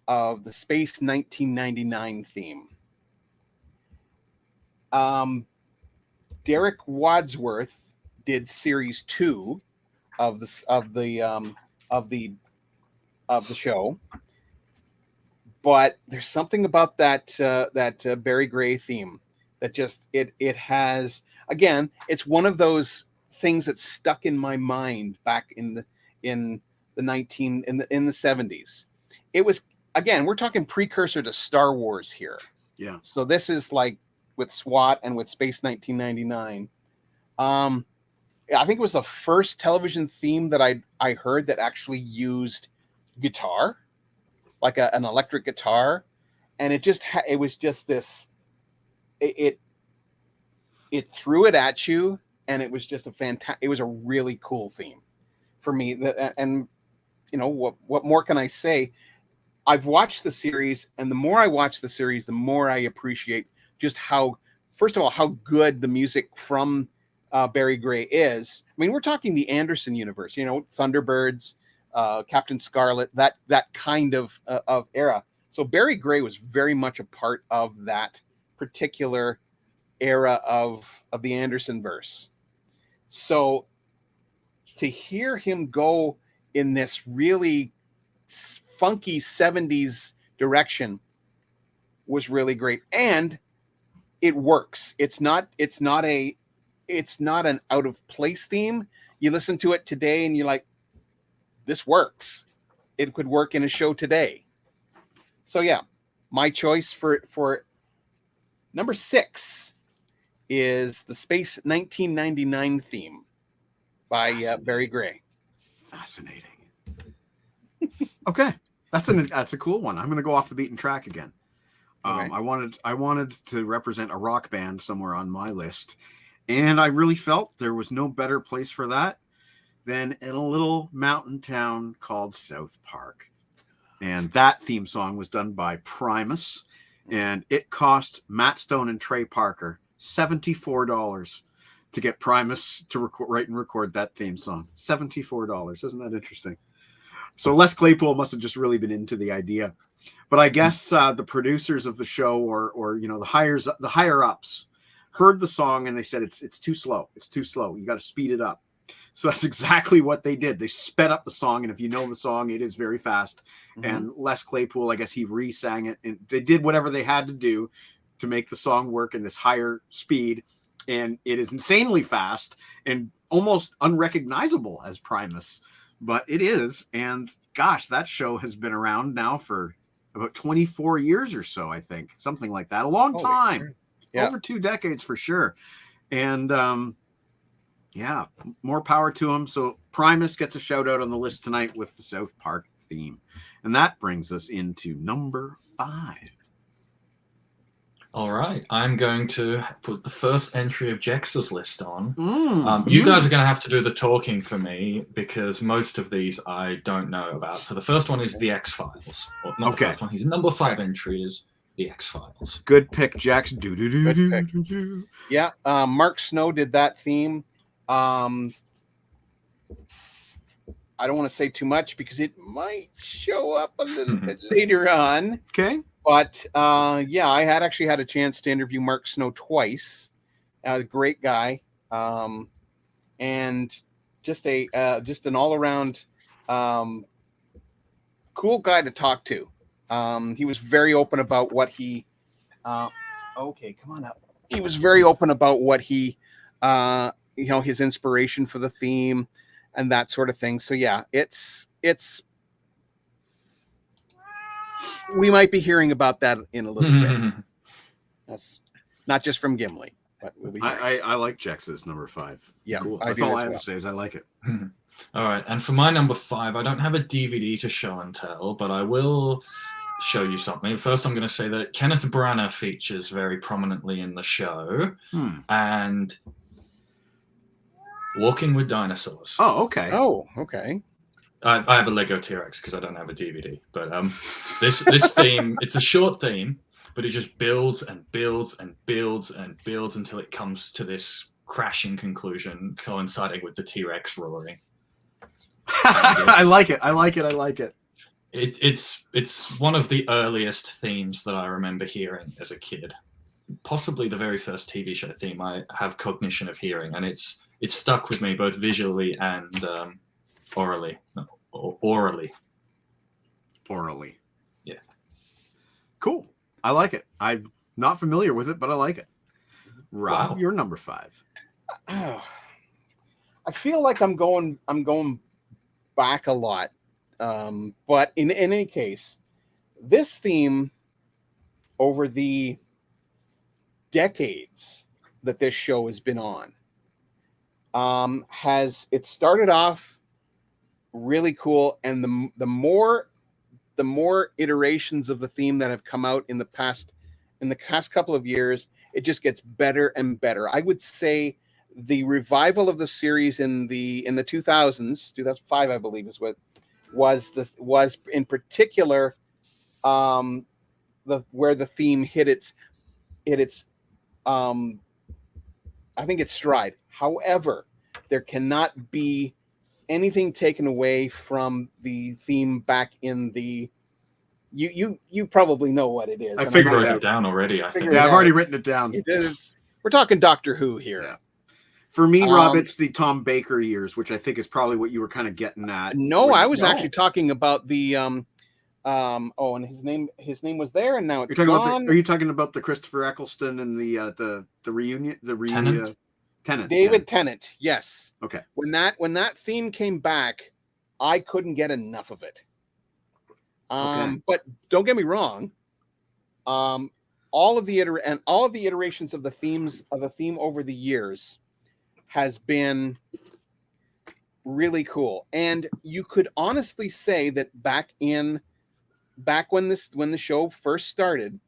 of the Space 1999 theme. Derek Wadsworth did series 2 of the show, but there's something about that Barry Gray theme that just it has, again, it's one of those things that stuck in my mind back in the 70s. It was, again, we're talking precursor to Star Wars here. Yeah. So this is like with SWAT and with Space 1999. I think it was the first television theme that I heard that actually used guitar, like an electric guitar, and it was just this. It threw it at you, and it was just it was a really cool theme for me. And what more can I say? I've watched the series, and the more I watch the series, the more I appreciate just how, first of all, how good the music from Barry Gray is. I mean, we're talking the Anderson universe, Thunderbirds, Captain Scarlet, that kind of era. So Barry Gray was very much a part of that particular era of the Anderson verse. So to hear him go in this really funky 70s direction was really great, and it works. It's not an out of place theme. You listen to it today and you're like, this works. It could work in a show today. So yeah, my choice for number 6 is the Space 1999 theme by Barry Gray. Fascinating. Okay, that's a cool one. I'm going to go off the beaten track again. Okay. I wanted to represent a rock band somewhere on my list, and I really felt there was no better place for that than in a little mountain town called South Park. And that theme song was done by Primus, and it cost Matt Stone and Trey Parker $74 to get Primus to write and record that theme song. $74. Isn't that interesting? So Les Claypool must have just really been into the idea. But I guess the producers of the show or the higher ups heard the song and they said it's too slow. It's too slow. You got to speed it up. So that's exactly what they did. They sped up the song, and if you know the song, it is very fast. Mm-hmm. And Les Claypool, I guess he re-sang it, and they did whatever they had to do to make the song work in this higher speed, and it is insanely fast and almost unrecognizable as Primus, but it is. And gosh, that show has been around now for about 24 years or so, I think, something like that. A long Holy time. crap. Yeah. Over 2 decades for sure. And yeah, more power to him. So Primus gets a shout out on the list tonight with the South Park theme. And that brings us into number 5. All right, I'm going to put the first entry of Jex's list on. Mm. You guys are going to have to do the talking for me because most of these I don't know about. So the first one is the X-Files. Well, not Okay. the first one. His number 5 entry is the X-Files. Good pick, Jax. Do do do Good do pick. do do. Yeah, Mark Snow did that theme. I don't want to say too much because it might show up a little bit later on. Okay. But yeah, I had actually had a chance to interview Mark Snow twice. Great guy, and just an all around cool guy to talk to. He was very open about what he. Okay, come on up. He was very open about what he, his inspiration for the theme and that sort of thing. So yeah, it's. We might be hearing about that in a little bit. That's not just from Gimli, but we'll be hearing. I like Jax's number 5. Yeah, Cool. I That's do all as I have well. to say is I like it. All right, and for my number 5, I don't have a DVD to show and tell, but I will show you something. First, I'm going to say that Kenneth Branagh features very prominently in the show, and Walking with Dinosaurs. Oh, okay. Oh, okay. I have a Lego T-Rex because I don't have a DVD. But this theme, it's a short theme, but it just builds and builds and builds and builds until it comes to this crashing conclusion, coinciding with the T-Rex roaring. I like it. I like it. I like it. It's one of the earliest themes that I remember hearing as a kid. Possibly the very first TV show theme I have cognition of hearing, and it's stuck with me both visually and orally. No, orally. Orally. Yeah. Cool. I like it. I'm not familiar with it, but I like it. Rob, Wow. you're number 5. I feel like I'm going back a lot. But in any case, this theme over the decades that this show has been on it started off really cool, and the more iterations of the theme that have come out in the past couple of years, it just gets better and better. I would say the revival of the series in the 2000s, 2005, I believe, is what was in particular where the theme hit its I think it's stride. However, there cannot be anything taken away from the theme back in the you probably know what it is. I and figured I'm Wrote not- it it down already, I think. Figured it Yeah, I've out. already written it down. We're talking Doctor Who here. Yeah. For me, Rob, Um, it's the Tom Baker years, which I think is probably what you were kind of getting at. No, Where- I was No. actually talking about the and his name was there, and now it's You're talking gone. about are you talking about the Christopher Eccleston and the reunion, Tennant? Tennant, David Tennant, yes. Okay. When that theme came back, I couldn't get enough of it. Okay. But don't get me wrong. All of the iterations of the theme over the years has been really cool. And you could honestly say that back when the show first started,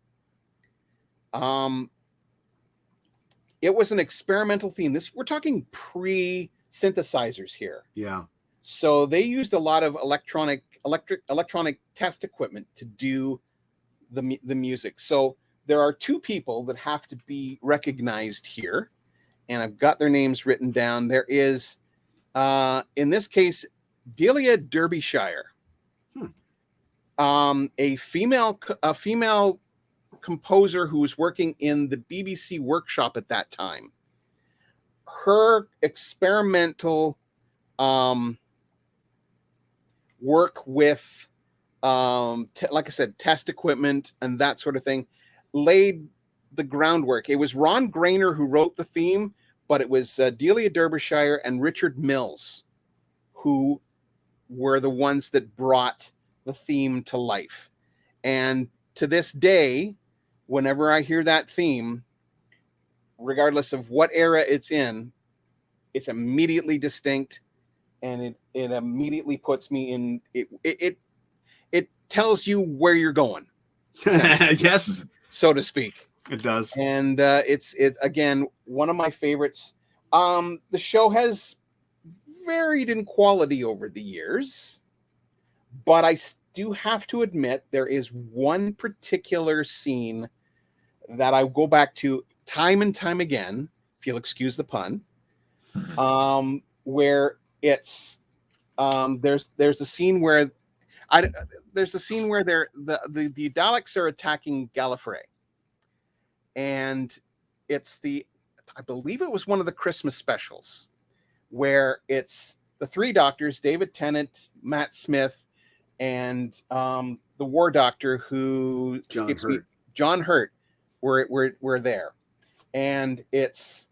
it was an experimental theme. We're talking pre-synthesizers here. Yeah. So they used a lot of electronic test equipment to do the music. So there are 2 people that have to be recognized here, and I've got their names written down. There is, in this case, Delia Derbyshire, a female composer who was working in the BBC workshop at that time. Her experimental work with, like I said, test equipment and that sort of thing laid the groundwork. It was Ron Grainer who wrote the theme, but it was Delia Derbyshire and Richard Mills who were the ones that brought the theme to life. And to this day, whenever I hear that theme, regardless of what era it's in, it's immediately distinct, and it immediately puts me in it tells you where you're going, Yes, so to speak. it does. And it's again one of my favorites. The show has varied in quality over the years, but I do have to admit there is one particular scene that I go back to time and time again, if you'll excuse the pun, where it's there's a scene where the Daleks are attacking Gallifrey, and it's I believe it was one of the Christmas specials where it's the three doctors, David Tennant, Matt Smith, and the War Doctor who John Hurt were there. And it's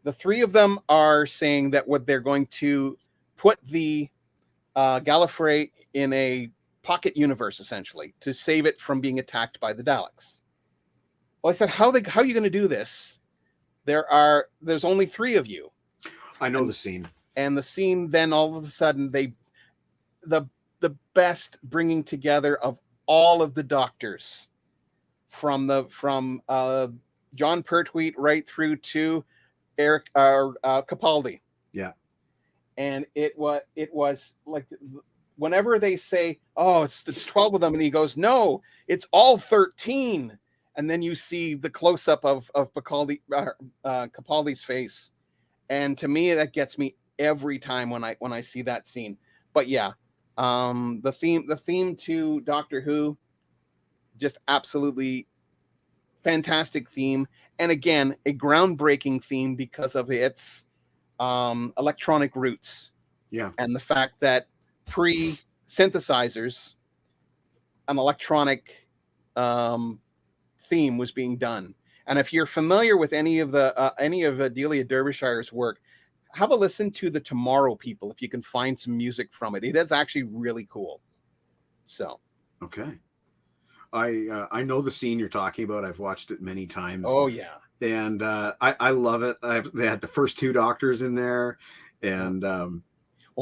the three of them are saying that what they're going to put the Gallifrey in a pocket universe, essentially, to save it from being attacked by the Daleks. Well, I said, how are you going to do this? There's only three of you. I know the scene. And the scene, then all of a sudden, the best bringing together of all of the doctors from John Pertwee right through to Eric Capaldi. Yeah. And it was like whenever they say, "Oh, it's 12 of them," and he goes, "No, it's all 13." And then you see the close up of Capaldi's face, and to me that gets me every time when I see that scene. But yeah, the theme to Doctor Who, just absolutely fantastic theme, and again a groundbreaking theme because of its electronic roots. Yeah. And the fact that pre-synthesizers, an electronic theme was being done. And if you're familiar with any of Delia Derbyshire's work, have a listen to the Tomorrow People if you can find some music from it. It is actually really cool. So Okay. I know the scene you're talking about. I've watched it many times. oh yeah. And I love it. They had the first two doctors in there, and Well,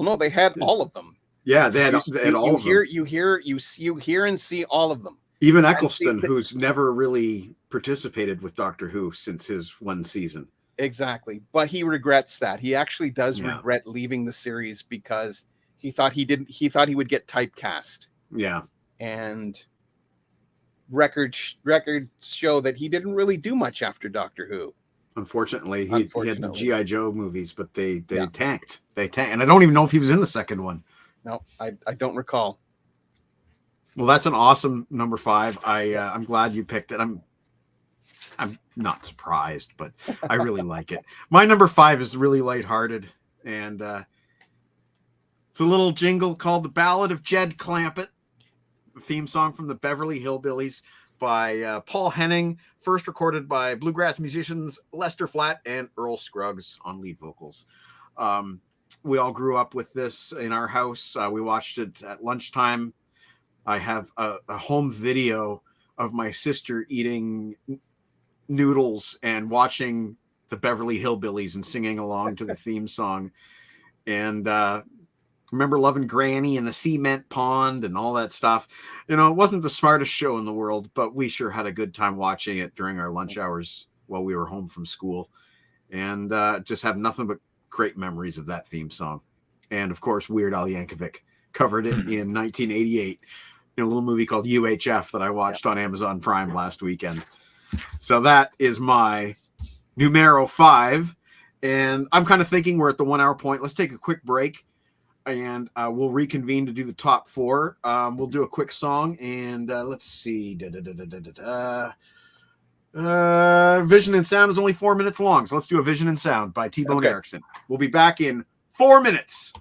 no, they had all of them. yeah, they had all of them. You hear and see all of them. Even Eccleston, who's never really participated with Doctor Who since his one season. Exactly. But he regrets that. He actually does regret leaving the series because he thought he would get typecast. Yeah. And records show that he didn't really do much after Doctor Who. Unfortunately, he had the G.I. Joe movies, but they tanked. They tanked. And I don't even know if he was in the second one. No, I don't recall. Well, that's an awesome number 5. I'm glad you picked it. I'm not surprised, but I really like it. My number 5 is really lighthearted, and it's a little jingle called "The Ballad of Jed Clampett," the theme song from the Beverly Hillbillies by Paul Henning, first recorded by bluegrass musicians Lester Flatt and Earl Scruggs on lead vocals. We all grew up with this in our house. We watched it at lunchtime. I have a home video of my sister eating noodles and watching the Beverly Hillbillies and singing along to the theme song. And remember loving Granny and the cement pond and all that stuff. You know, it wasn't the smartest show in the world, but we sure had a good time watching it during our lunch hours while we were home from school. And just have nothing but great memories of that theme song. And of course, Weird Al Yankovic covered it in 1988 in a little movie called UHF that I watched on Amazon Prime last weekend. So that is my numero 5. And I'm kind of thinking we're at the 1 hour point. Let's take a quick break and we'll reconvene to do the top 4. We'll do a quick song and let's see. Vision and Sound is only 4 minutes long. So let's do a Vision and Sound by T-Bone Erickson. We'll be back in 4 minutes.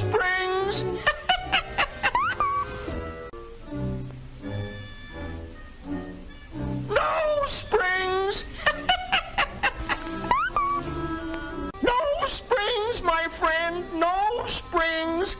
springs. No springs. No springs, my friend. No springs.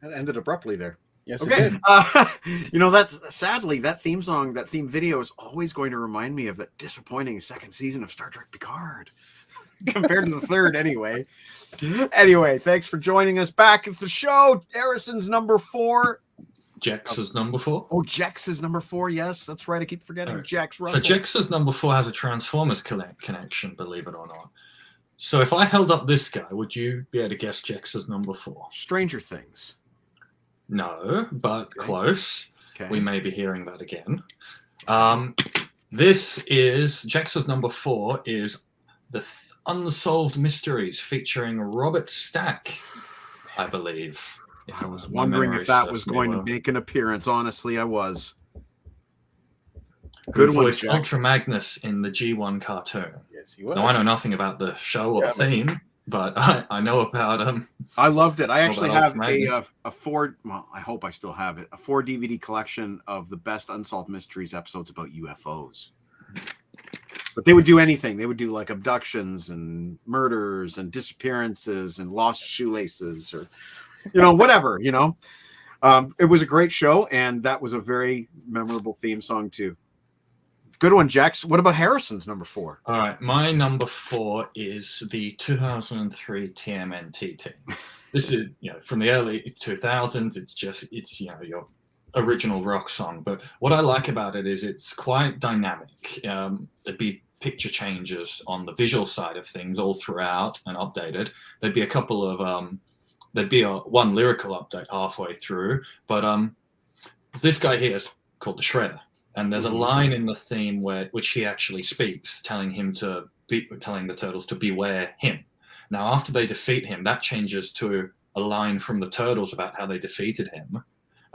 That ended abruptly there. Yes, it Okay. did. That's sadly that theme song, that theme video is always going to remind me of that disappointing second season of Star Trek Picard compared to the third anyway. Anyway, thanks for joining us back at the show. Harrison's number 4. Jex is number 4. Oh, Jex is number 4. Yes, that's right. I keep forgetting Alright. Jex Russell. So Jex's number 4 has a Transformers connection, believe it or not. So if I held up this guy, would you be able to guess Jex's number 4? Stranger Things. No, but Okay. close. Okay. We may be hearing that again. This is Jex's number 4 is the Unsolved Mysteries featuring Robert Stack, I believe. I was My wondering memory if that serves was me going well. to make an appearance. Honestly, I was. Who Good one, voiced Jex. Ultra Magnus in the G1 cartoon. Yes, he was. Now I know nothing about the show or Yeah, the theme, but I know about I loved it. I actually about have Ultra Magnus? a 4. Well, I hope I still have it. A 4 DVD collection of the best Unsolved Mysteries episodes about UFOs. But they would do anything. They would do like abductions and murders and disappearances and lost shoelaces or, whatever. It was a great show, and that was a very memorable theme song too. Good one, Jax. What about Harrison's number 4? All right, my number 4 is the 2003 TMNT team. This is, from the early 2000s. It's your original rock song. But what I like about it is it's quite dynamic. There'd be picture changes on the visual side of things all throughout and updated. There'd be a couple of there'd be one lyrical update halfway through. But this guy here is called the Shredder. And there's a line in the theme which he actually speaks, telling the Turtles to beware him. Now, after they defeat him, that changes to a line from the Turtles about how they defeated him.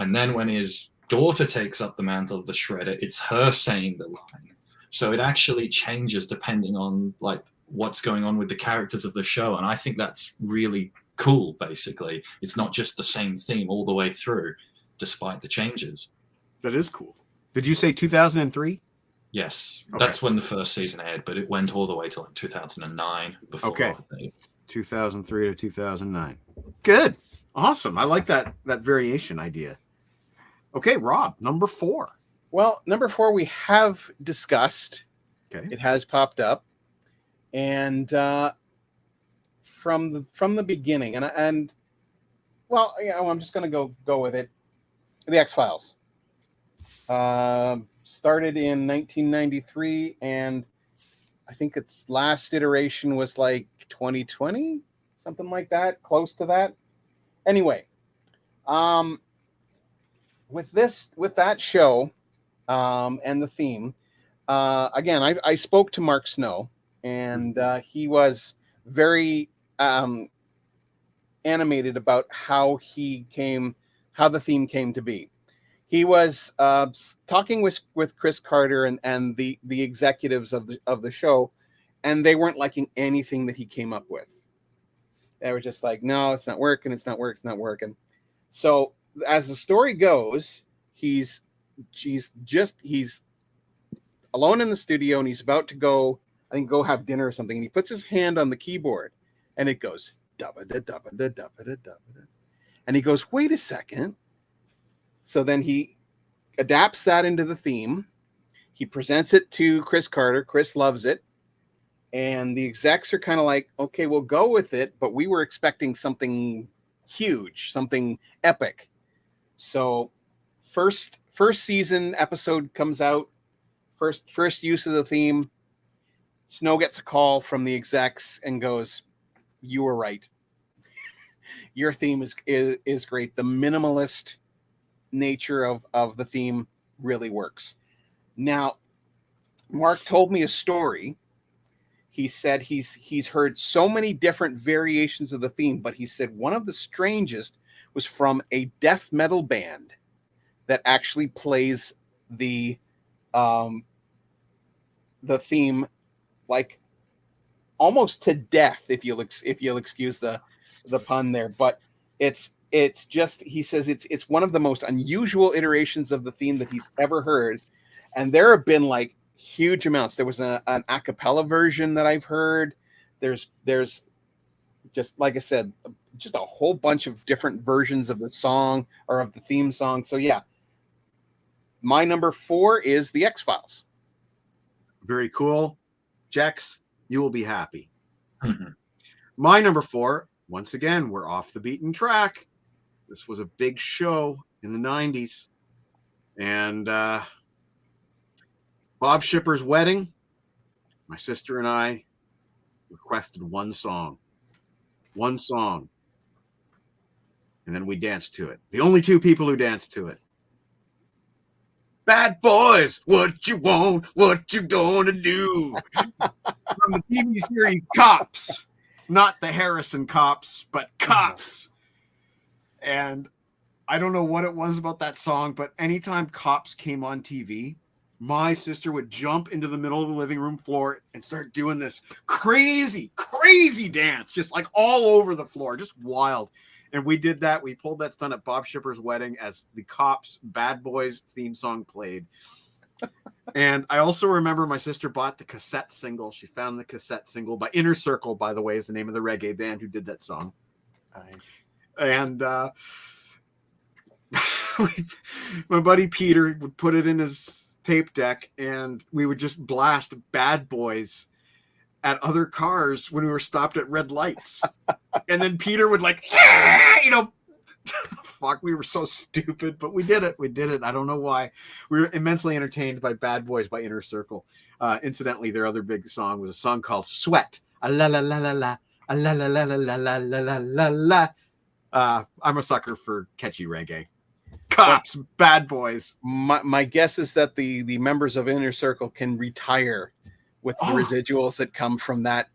And then when his daughter takes up the mantle of the Shredder, it's her saying the line. So it actually changes depending on what's going on with the characters of the show. And I think that's really cool, basically. It's not just the same theme all the way through, despite the changes. That is cool. Did you say 2003? Yes, Okay. That's when the first season aired, but it went all the way to 2009 before. Okay. 2003 to 2009. Good. Awesome. I like that variation idea. Okay, Rob, number 4. Well, number 4 we have discussed. Okay. It has popped up, and from the beginning, and well, I'm just going to go with it. The X-Files. Started in 1993, and I think its last iteration was like 2020, something like that, close to that. Anyway, with that show, and the theme, again, I spoke to Mark Snow, and he was very animated about how the theme came to be. He was talking with Chris Carter and the executives of the show, and they weren't liking anything that he came up with. They were just like, no, it's not working. It's not working. So as the story goes, he's alone in the studio, and he's about to go have dinner or something. And he puts his hand on the keyboard, and it goes dubba da dubba da dubba da dubba da. And he goes, wait a second. So then he adapts that into the theme. He presents it to Chris Carter. Chris loves it. And the execs are kind of like, okay, we'll go with it, but we were expecting something huge, something epic. So first season episode comes out, first use of the theme. Snow gets a call from the execs and goes, you were right. Your theme is great. The minimalist nature of the theme really works. Now, Mark told me a story. He said he's heard so many different variations of the theme, but he said one of the strangest was from a death metal band that actually plays the theme like almost to death, if you'll excuse the pun there. But it's just, he says it's one of the most unusual iterations of the theme that he's ever heard, and there have been like huge amounts. There was an a cappella version that I've heard. There's just, like I said, just a whole bunch of different versions of the song or of the theme song. So yeah, my number 4 is the X-Files. Very cool. Jex, you will be happy. Mm-hmm. My number 4, once again, we're off the beaten track. This was a big show in the 90s. And Bob Shipper's wedding, my sister and I requested one song. And then we danced to it. The only 2 people who danced to it. Bad boys, what you want, what you gonna do? From the TV series Cops. Not the Harrison Cops, but Cops. And I don't know what it was about that song, but anytime Cops came on TV, my sister would jump into the middle of the living room floor and start doing this crazy dance, just like all over the floor, just wild. And we did that. We pulled that stunt at Bob Shipper's wedding as the Cops Bad Boys theme song played. And I also remember my sister bought the cassette single. She found the cassette single by Inner Circle, by the way, is the name of the reggae band who did that song. And my buddy Peter would put it in his tape deck, and we would just blast Bad Boys at other cars when we were stopped at red lights. And then Peter would like, fuck, we were so stupid, but we did it. I don't know why. We were immensely entertained by Bad Boys by Inner Circle. Incidentally, their other big song was a song called Sweat. A la la la la la, a la la la la la la la la la. I'm a sucker for catchy reggae. Cops, Bad Boys. My guess is that the members of Inner Circle can retire with the residuals that come from that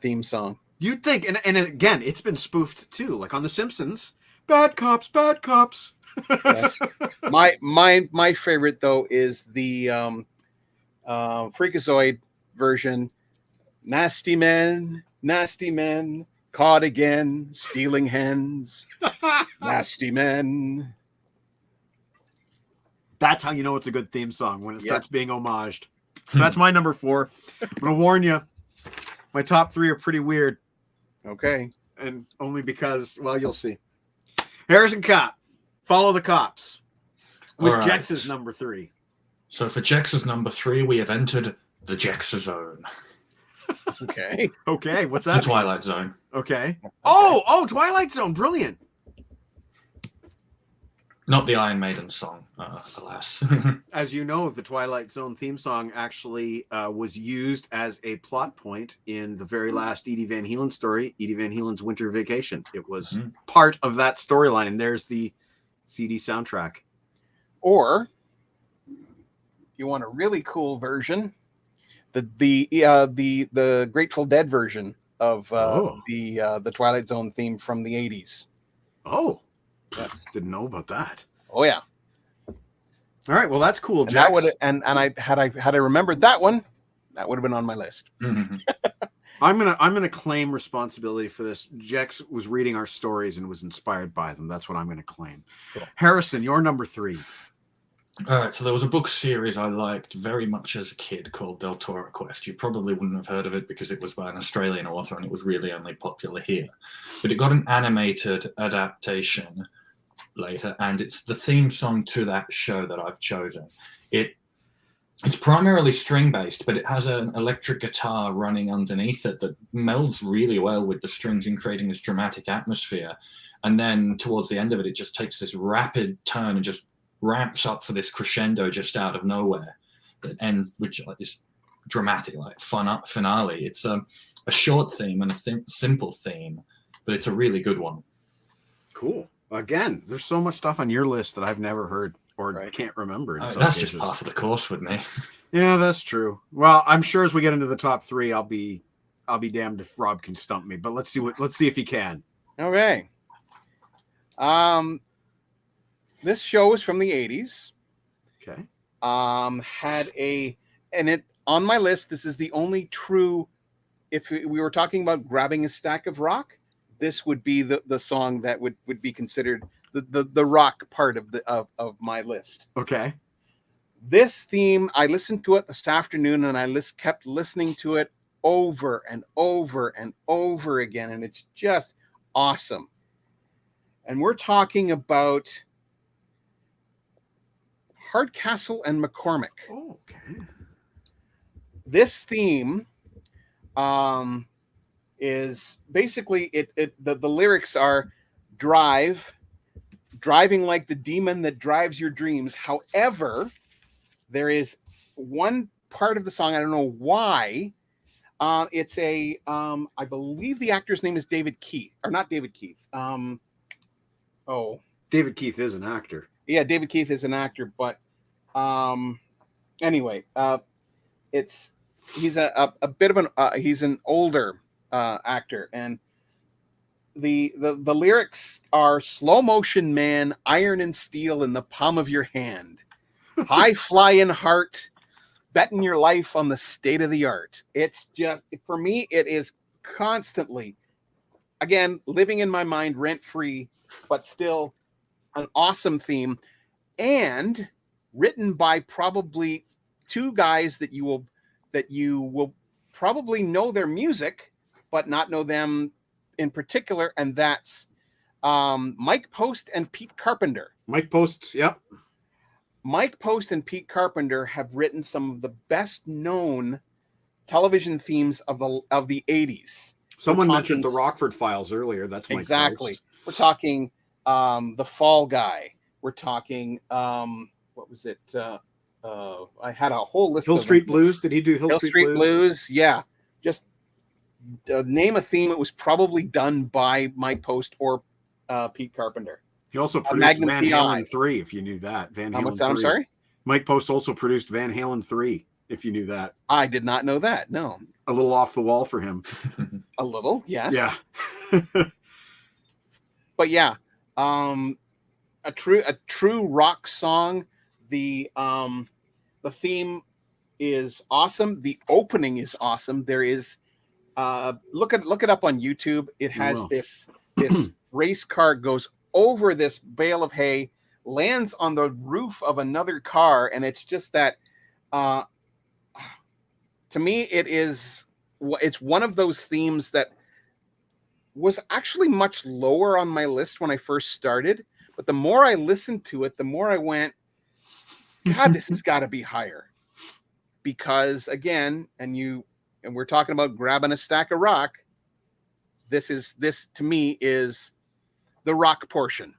theme song. You'd think, and again, it's been spoofed too, like on The Simpsons. Bad cops, bad cops. Yes. My favorite though is the Freakazoid version. Nasty men, caught again, stealing hens. Nasty men. That's how you know it's a good theme song, when it starts being homaged. So that's my number 4. I'm gonna warn you, my top 3 are pretty weird. Okay. And only because, well, you'll see. Harrison Cop, Follow the Cops, with All right. Jex's number 3. So for Jex's number 3, we have entered the Jexa Zone, Okay. Okay, what's the that? Twilight Zone. Okay. Oh, Twilight Zone, brilliant. Not the Iron Maiden song, alas. As you know, the Twilight Zone theme song actually was used as a plot point in the very last Edie Van Halen story, Edie Van Halen's Winter Vacation. It was part of that storyline, and there's the CD soundtrack. Or you want a really cool version, the Grateful Dead version of the Twilight Zone theme from the 80s. Oh, Yes. didn't know about that. Oh yeah. All right, well that's cool, And Jack. that would and I had I remembered that one, that would have been on my list. Mhm. I'm gonna claim responsibility for this. Jex was reading our stories and was inspired by them. That's what I'm gonna claim. Cool. Harrison, you're number 3. All right, so there was a book series I liked very much as a kid called Del Toro Quest. You probably wouldn't have heard of it because it was by an Australian author and it was really only popular here. But it got an animated adaptation later, and it's the theme song to that show that I've chosen. It's primarily string based, but it has an electric guitar running underneath it that melds really well with the strings in creating this dramatic atmosphere. And then towards the end of it, it just takes this rapid turn and just ramps up for this crescendo just out of nowhere that ends with this dramatic, like fun finale. It's a short theme and a simple theme, but it's a really good one. Cool. Again, there's so much stuff on your list that I've never heard or Right. can't remember. In some That's cases. just part of the course with me. Yeah, that's true. Well, I'm sure as we get into the top 3, I'll be damned if Rob can stump me. But let's see if he can. Okay. This show is from the 80s. Okay. And it on my list, this is the only true, if we were talking about grabbing a stack of rock, this would be the song that would be considered the rock part of my list. Okay. This theme, I listened to it this afternoon, and I kept listening to it over and over and over again, and it's just awesome. And we're talking about Hardcastle and McCormick. Oh, okay. This theme is basically the lyrics are driving like the demon that drives your dreams. However, there is one part of the song, I don't know why. It's I believe the actor's name is David Keith, or not David Keith. David Keith is an actor. Yeah, David Keith is an actor, but anyway, he's a bit of he's an older actor, and the lyrics are slow motion man, iron and steel in the palm of your hand, high flying heart, betting your life on the state of the art. It's just, for me, it is constantly, again, living in my mind rent free, but still an awesome theme, and written by probably 2 guys that you will probably know their music, but not know them in particular, and that's Mike Post and Pete Carpenter. Mike Post, yep. Mike Post and Pete Carpenter have written some of the best known television themes of the 80s. Someone We're mentioned the talking- Rockford Files earlier. That's Mike Exactly. Post. We're talking The Fall Guy. We're talking what was it? I had a whole list. Hill of Street them. Blues. Did he do Hill, Hill Street Blues? Blues? Yeah. Just name a theme. It was probably done by Mike Post or Pete Carpenter. He also produced Magnum Van PI. Halen 3, if you knew that. Van Halen What's that? 3. I'm sorry. Mike Post also produced Van Halen 3, if you knew that. I did not know that. No. A little off the wall for him. A little, yes. Yeah. But yeah, a true rock song. The theme is awesome. The opening is awesome. There is look it up on YouTube. It has will. this race car goes over this bale of hay, lands on the roof of another car, and it's just that to me it's one of those themes that was actually much lower on my list when I first started, but the more I listened to it, the more I went, God, this has got to be higher. Because again, and we're talking about grabbing a stack of rock. This to me is the rock portion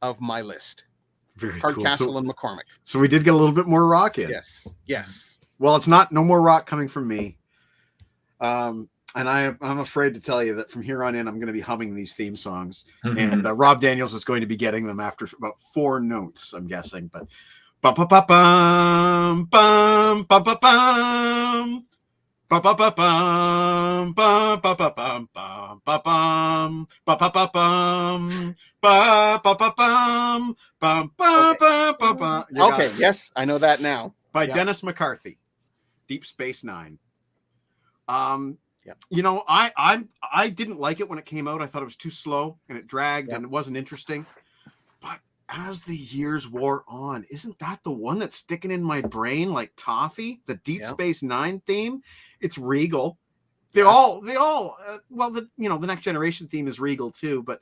of my list. Very Hardcastle cool. and McCormick. So we did get a little bit more rock in. Yes. Well, it's no more rock coming from me. And I'm afraid to tell you that from here on in, I'm going to be humming these theme songs. And Rob Daniels is going to be getting them after about 4 notes, I'm guessing. But bum bum bum bum bum bum bum bum bum bum bum bum bum bum bum bum bum bum bum. Okay. Yes, I know that now. By Yeah. Dennis McCarthy, Deep Space Nine. Yeah. You know, I didn't like it when it came out. I thought it was too slow and it dragged Yeah. and it wasn't interesting. But as the years wore on, isn't that the one that's sticking in my brain like toffee? The Deep Yeah. Space Nine theme. It's regal. They Yeah. all. Well, the Next Generation theme is regal too, but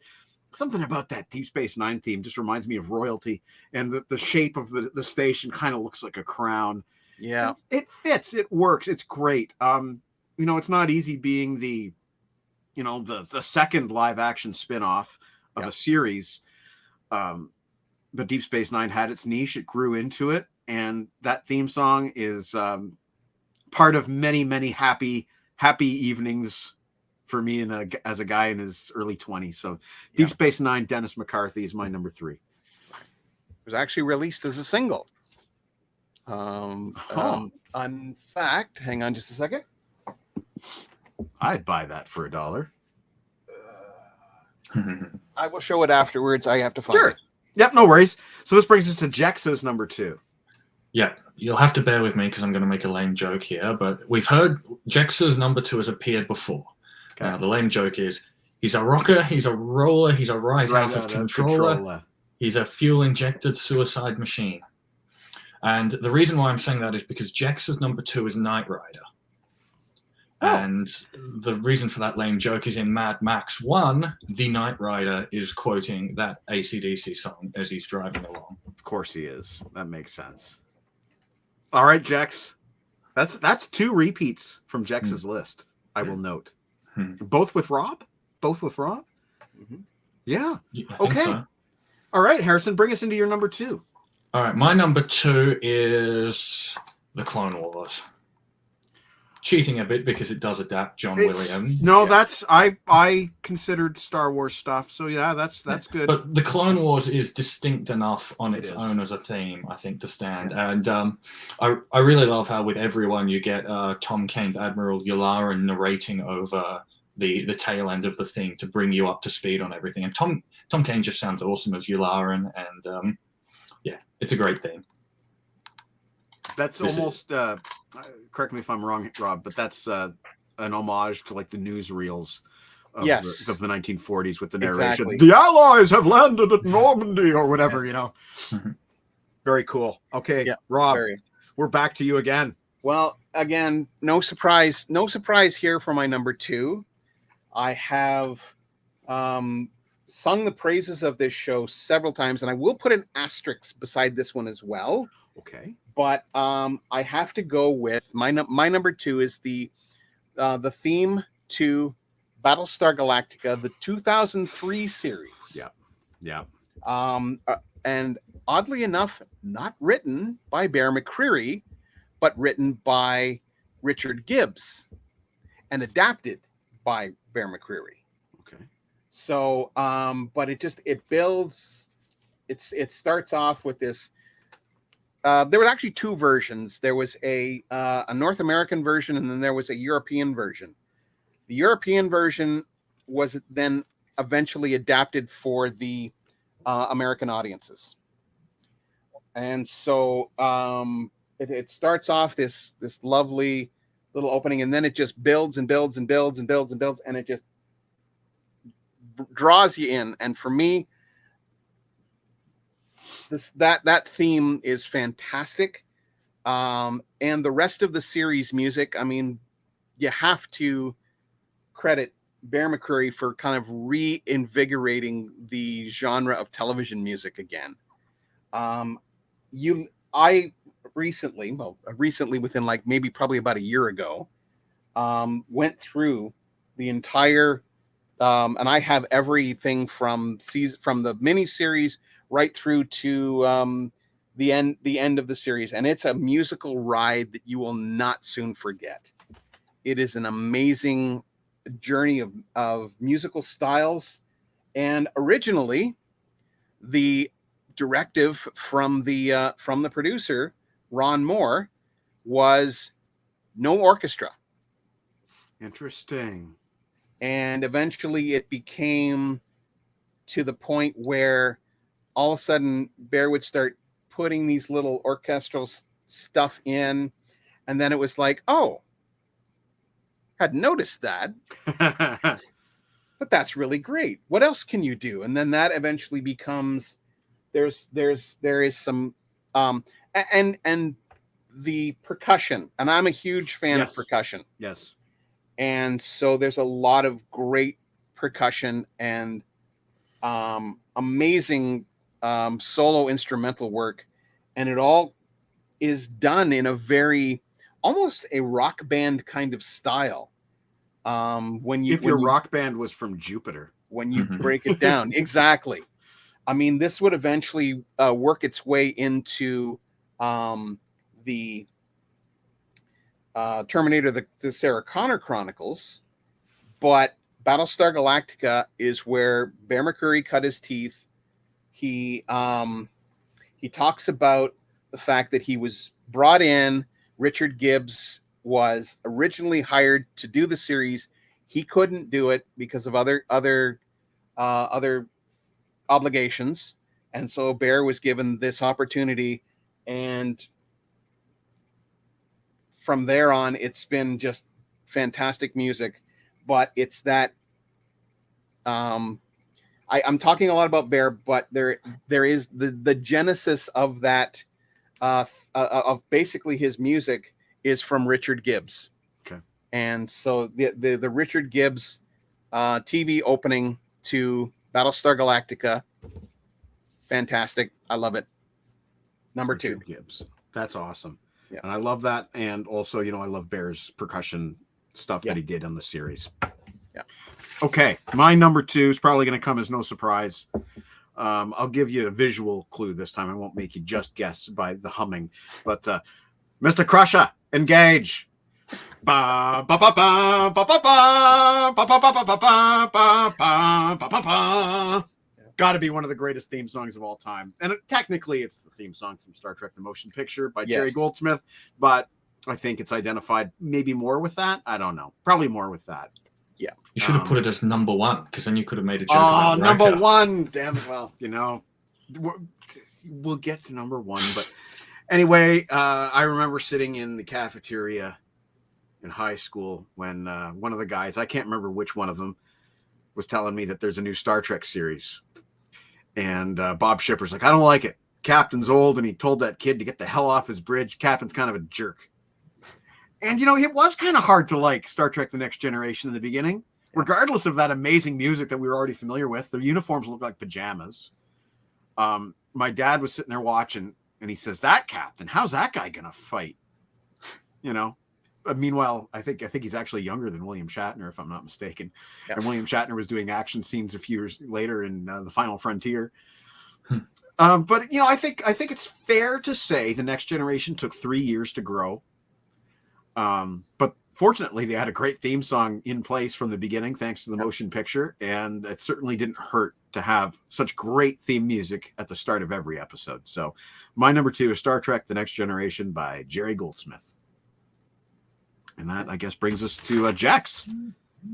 something about that Deep Space Nine theme just reminds me of royalty, and the shape of the station kind of looks like a crown. Yeah. It fits. It works. It's great. It's not easy being the second live action spin-off of a series. The Deep Space Nine had its niche. It grew into it. And that theme song is part of many, many happy evenings for me as a guy in his early 20s. So Deep Space Nine, Dennis McCarthy is my number 3. It was actually released as a single. In fact, hang on just a second. I'd buy that for $1. I will show it afterwards. I have to find Sure. it. Yep, no worries. So this brings us to Jexa's number 2. Yeah, you'll have to bear with me because I'm going to make a lame joke here, but we've heard Jexa's number 2 has appeared before. Okay. Now, the lame joke is he's a rocker, he's a roller, he's a right out of controller, he's a fuel-injected suicide machine. And the reason why I'm saying that is because Jexa's number 2 is Knight Rider. Oh. And the reason for that lame joke is in Mad Max 1, the Knight Rider is quoting that AC/DC song as he's driving along. Of course he is. That makes sense. All right, Jex. That's 2 repeats from Jex's list, I will note. Both with Rob? Mm-hmm. Yeah. I think Okay. so. All right, Harrison, bring us into your number 2. All right, my number 2 is The Clone Wars. Cheating a bit because it does adapt John Williams. No, that's I considered Star Wars stuff. So yeah, that's good. But The Clone Wars is distinct enough on It its is. own as a theme, I think, to stand. And I really love how with everyone you get Tom Kane's Admiral Yularen narrating over the tail end of the theme to bring you up to speed on everything. And Tom Kane just sounds awesome as Yularen, and it's a great theme. That's This is- almost correct me if I'm wrong, Rob, but that's an homage to like the newsreels of, Yes. of the 1940s with the narration. Exactly. The Allies have landed at Normandy or whatever, Mhm. Very cool. Okay, Yeah, Rob, Very. we're back to you again. Well, again, no surprise here for my number 2. I have sung the praises of this show several times, and I will put an asterisk beside this one as well. Okay. But I have to go with my number 2 is the theme to Battlestar Galactica, the 2003 series. Yeah. And oddly enough, not written by Bear McCreary, but written by Richard Gibbs and adapted by Bear McCreary. Okay. So, but it builds. It starts off with this. There were actually 2 versions. There was a North American version, and then there was a European version. The European version was then eventually adapted for the American audiences. And so it starts off this lovely little opening, and then it just builds and builds and builds and builds and builds, and it just draws you in. And for me, that theme is fantastic. And the rest of the series music, I mean, you have to credit Bear McCreary for kind of reinvigorating the genre of television music again. I recently within like maybe probably about a year ago, went through the entire, and I have everything from the mini series right through to the end of the series, and it's a musical ride that you will not soon forget. It is an amazing journey of musical styles, and originally the directive from the producer Ron Moore was no orchestra. Interesting. And eventually it became to the point where all of a sudden Bear would start putting these little orchestral stuff in, and then it was like, oh, hadn't noticed that, but that's really great. What else can you do? And then that eventually becomes there is some and the percussion, and I'm a huge fan of percussion. Yes. And so there's a lot of great percussion and amazing solo instrumental work, and it all is done in a very almost a rock band kind of style. If your rock band was from Jupiter, when you break it down, exactly. I mean, this would eventually work its way into the Terminator, the Sarah Connor Chronicles, but Battlestar Galactica is where Bear McCreary cut his teeth. He talks about the fact that he was brought in. Richard Gibbs was originally hired to do the series. He couldn't do it because of other obligations, and so Bear was given this opportunity, and from there on it's been just fantastic music. But it's that I'm talking a lot about Bear, but there is the genesis of that of basically his music is from Richard Gibbs. Okay. And so the Richard Gibbs TV opening to Battlestar Galactica, fantastic. I love it. Number Richard 2. Gibbs. That's awesome. Yeah. And I love that. And also, I love Bear's percussion stuff Yeah. that he did on the series. Yeah. Okay. My number 2 is probably going to come as no surprise. I'll give you a visual clue this time. I won't make you just guess by the humming, but Mr. Crusher, engage. Ba ba ba ba ba ba ba ba ba ba ba ba ba ba ba. Got to be one of the greatest theme songs of all time, and technically, it's the theme song from Star Trek: The Motion Picture by Jerry Goldsmith. But I think it's identified maybe more with that. I don't know. Probably more with that. Yeah. You should have put it as number 1, because then you could have made a joke. Oh, about number Riker. 1. Damn. Well, we'll get to number 1, but anyway, I remember sitting in the cafeteria in high school when one of the guys, I can't remember which one of them, was telling me that there's a new Star Trek series. And Bob Shipper's like, I don't like it. Captain's old, and he told that kid to get the hell off his bridge. Captain's kind of a jerk. And, it was kind of hard to like Star Trek The Next Generation in the beginning. regardless of that amazing music that we were already familiar with, the uniforms look like pajamas. My dad was sitting there watching, and he says, "That captain, how's that guy gonna fight?" You know. But meanwhile, I think he's actually younger than William Shatner, if I'm not mistaken. Yeah. And William Shatner was doing action scenes a few years later in The Final Frontier. Hmm. But I think it's fair to say The Next Generation took 3 years to grow. But fortunately, they had a great theme song in place from the beginning, thanks to the motion picture, and it certainly didn't hurt to have such great theme music at the start of every episode. So, my number 2 is Star Trek: The Next Generation by Jerry Goldsmith. And that, I guess, brings us to Jex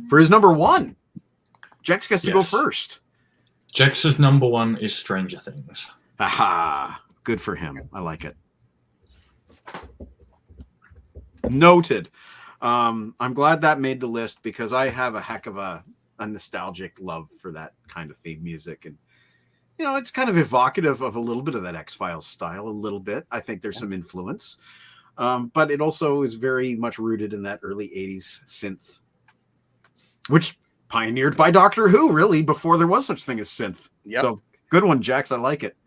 for his number 1. Jex gets to go Yes. first. Jex's number 1 is Stranger Things. Aha. Good for him. I like it. Noted. I'm glad that made the list because I have a heck of a nostalgic love for that kind of theme music. And, it's kind of evocative of a little bit of that X-Files style, a little bit. I think there's some influence. But it also is very much rooted in that early 80s synth, which pioneered by Doctor Who, really, before there was such thing as synth. Yep. So good one, Jax. I like it.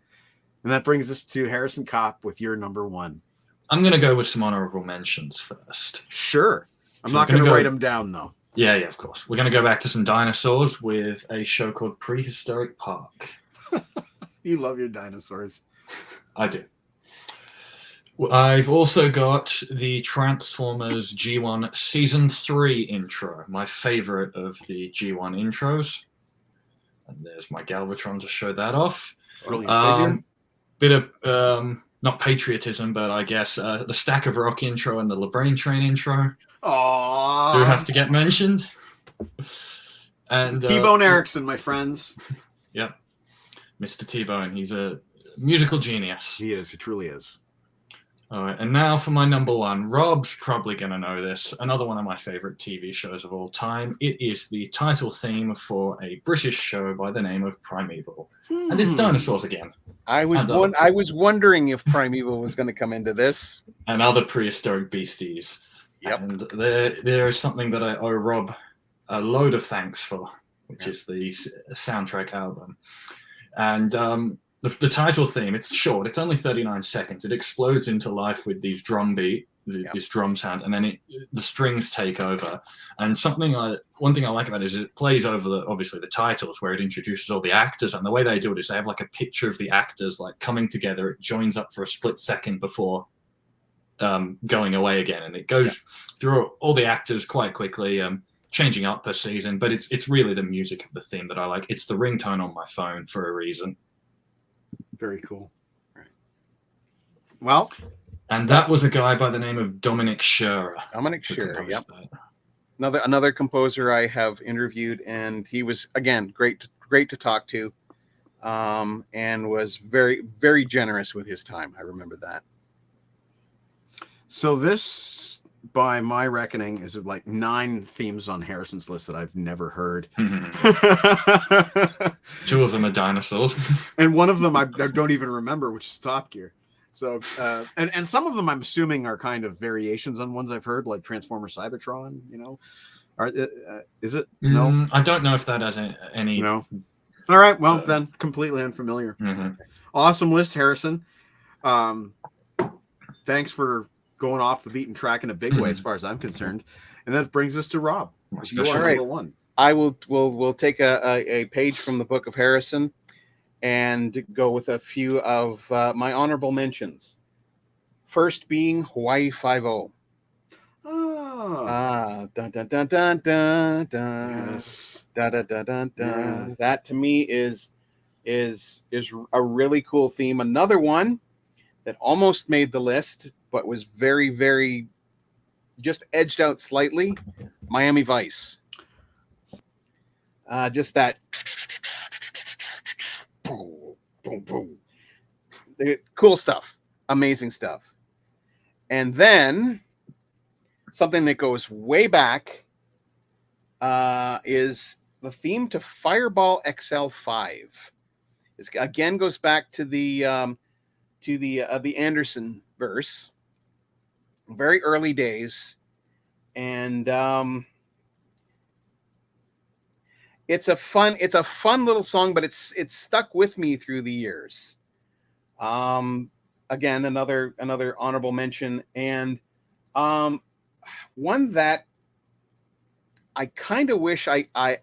And that brings us to Harrison Kopp with your number 1. I'm going to go with some honorable mentions first. Sure. I'm So not we're going to gonna write go- them down, though. Yeah, of course. We're going to go back to some dinosaurs with a show called Prehistoric Park. You love your dinosaurs. I do. I've also got the Transformers G1 Season 3 intro, my favorite of the G1 intros. And there's my Galvatron to show that off. Brilliant figure. Bit of, not patriotism, but I guess the Stack of Rock intro and the LeBrain Train intro Aww. do have to get mentioned. And T-Bone Erickson, my friends. Yep. Mr. T-Bone. He's a musical genius. He is. He truly is. All right, and now for my number 1. Rob's probably going to know this. Another one of my favorite TV shows of all time. It is the title theme for a British show by the name of Primeval. And it's dinosaurs again. I was wondering if Primeval was going to come into this. And other prehistoric beasties. Yep. And there is something that I owe Rob a load of thanks for, which is the soundtrack album. And the title theme, it's short, it's only 39 seconds. It explodes into life with these drum beat, this drum sound, and then the strings take over. And one thing I like about it is it plays over obviously the titles where it introduces all the actors, and the way they do it is they have like a picture of the actors like coming together. It joins up for a split second before going away again, and it goes through all the actors quite quickly, changing up per season. But it's really the music of the theme that I like. It's the ringtone on my phone for a reason. Very cool. Right. Well, and that was a guy by the name of Dominic Scherer. Dominic who Scherer, composed yep. that. Another composer I have interviewed, and he was, again, great to talk to, and was very, very generous with his time. I remember that. So this, by my reckoning, is like 9 themes on Harrison's list that I've never heard. Two of them are dinosaurs. And one of them I don't even remember, which is Top Gear. So, and some of them I'm assuming are kind of variations on ones I've heard, like Transformer Cybertron, is it? No, I don't know if that has any. no. All right. Well, then completely unfamiliar. Mhm. Awesome list, Harrison. Thanks for going off the beaten track in a big way, as far as I'm concerned. And that brings us to Rob. You are Right. number 1. I will take a page from the book of Harrison and go with a few of my honorable mentions. First being Hawaii Five-0. Oh, Dun dun dun dun dun dun. yes. Dun, dun, dun, dun, dun. Yeah. That to me is a really cool theme. Another one that almost made the list, but was very, very just edged out slightly. Miami Vice. Just that boom, boom, boom. Cool stuff, amazing stuff. And then something that goes way back is the theme to Fireball XL5. This again goes back to the Anderson verse, very early days, and it's a fun little song, but it's stuck with me through the years. Again, another honorable mention, and one that I kind of wish I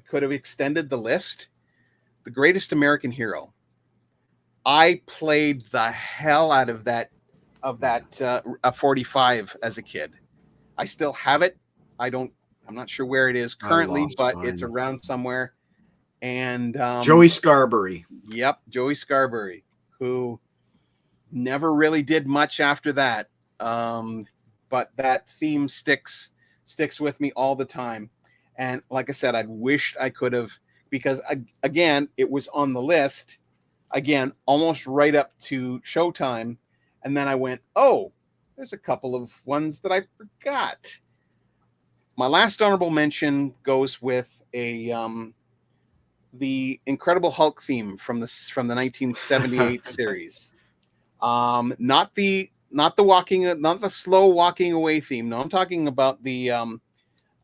could have extended the list. The Greatest American Hero. I played the hell out of that a 45 as a kid. I still have it. I'm not sure where it is currently, but it's around somewhere. And Joey Scarberry. Yep, Joey Scarberry, who never really did much after that. But that theme sticks with me all the time. And like I said, I wished I could have, because again, it was on the list, again, almost right up to Showtime. And then I went, oh, there's a couple of ones that I forgot. My last honorable mention goes with the Incredible Hulk theme from the 1978 series. Not the slow walking away theme. No, I'm talking about the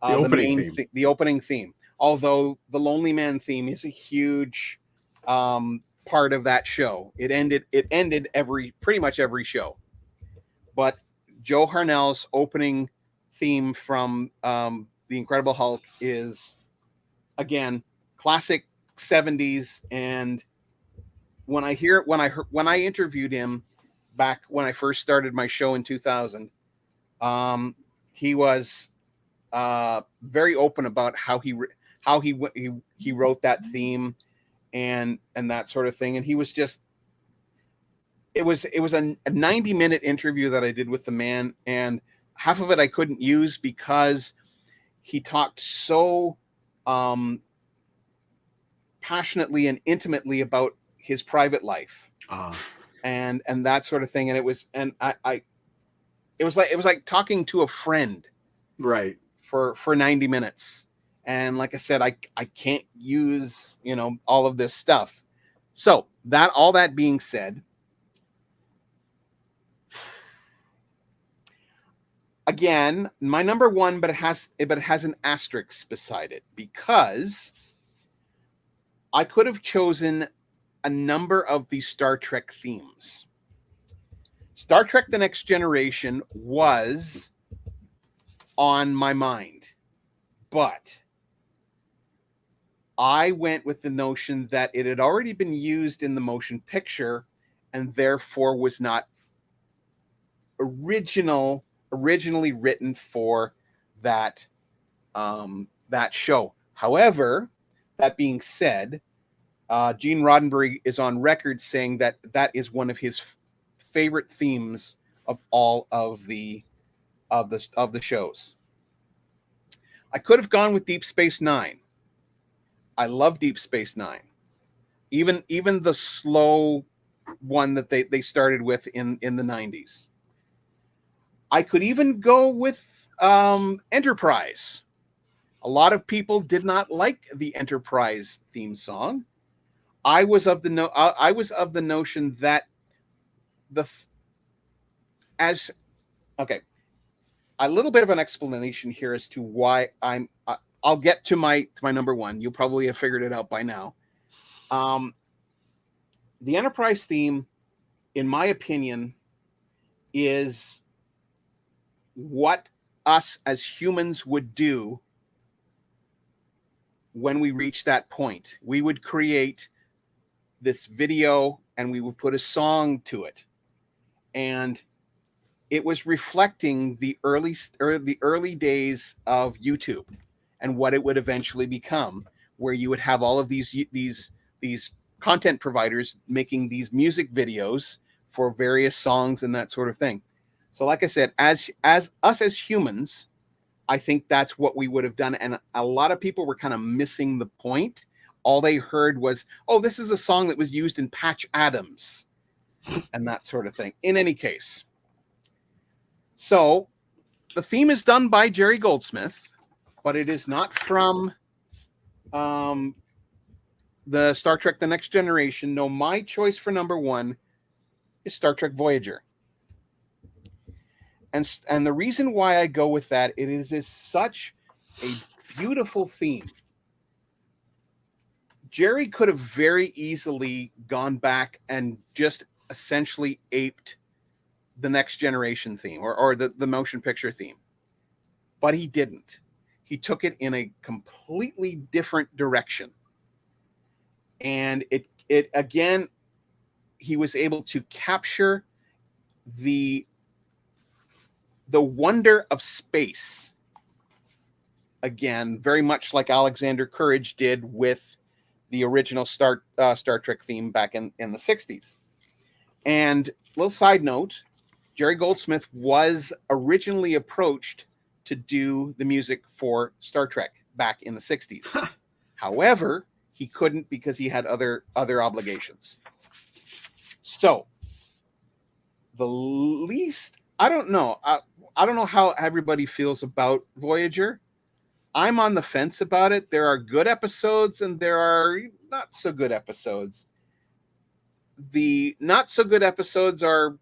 opening theme. Although the Lonely Man theme is a huge part of that show. It ended pretty much every show. But Joe Harnell's opening theme from the Incredible Hulk is, again, classic 70s. And when I interviewed him back when I first started my show in 2000, he was very open about how he wrote that theme and that sort of thing. And he was just, it was a 90-minute interview that I did with the man, and half of it I couldn't use because he talked so passionately and intimately about his private life and that sort of thing. And it was like talking to a friend, right, for 90 minutes. And like I said, I can't use, all of this stuff. So all that being said, again, my number one, but it has an asterisk beside it, because I could have chosen a number of the Star Trek themes. Star Trek: The Next Generation was on my mind, but I went with the notion that it had already been used in the motion picture and therefore was not originally written for that show. However, that being said, Gene Roddenberry is on record saying that is one of his favorite themes of all of the shows. I could have gone with Deep Space Nine. I love Deep Space Nine. Even the slow one that they started with in the 90s. I could even go with Enterprise. A lot of people did not like the Enterprise theme song. I was of the notion that a little bit of an explanation here as to why I'll get to my number one. You probably have figured it out by now. The Enterprise theme, in my opinion, is what us as humans would do when we reach that point. We would create this video and we would put a song to it. And it was reflecting the early days of YouTube and what it would eventually become, where you would have all of these content providers making these music videos for various songs and that sort of thing. So like I said, as us as humans, I think that's what we would have done. And a lot of people were kind of missing the point. All they heard was, oh, this is a song that was used in Patch Adams and that sort of thing. In any case, so the theme is done by Jerry Goldsmith, but it is not from the Star Trek: The Next Generation. No, my choice for number one is Star Trek Voyager. And the reason why I go with that, it is such a beautiful theme. Jerry could have very easily gone back and just essentially aped the Next Generation theme or the motion picture theme. But he didn't. He took it in a completely different direction. And it again, he was able to capture the wonder of space. Again, very much like Alexander Courage did with the original Star Trek theme back in the 60s. And little side note, Jerry Goldsmith was originally approached to do the music for Star Trek back in the 60s. However, he couldn't because he had other obligations. So, the least, I don't know. I don't know how everybody feels about Voyager. I'm on the fence about it. There are good episodes and there are not so good episodes. The not so good episodes are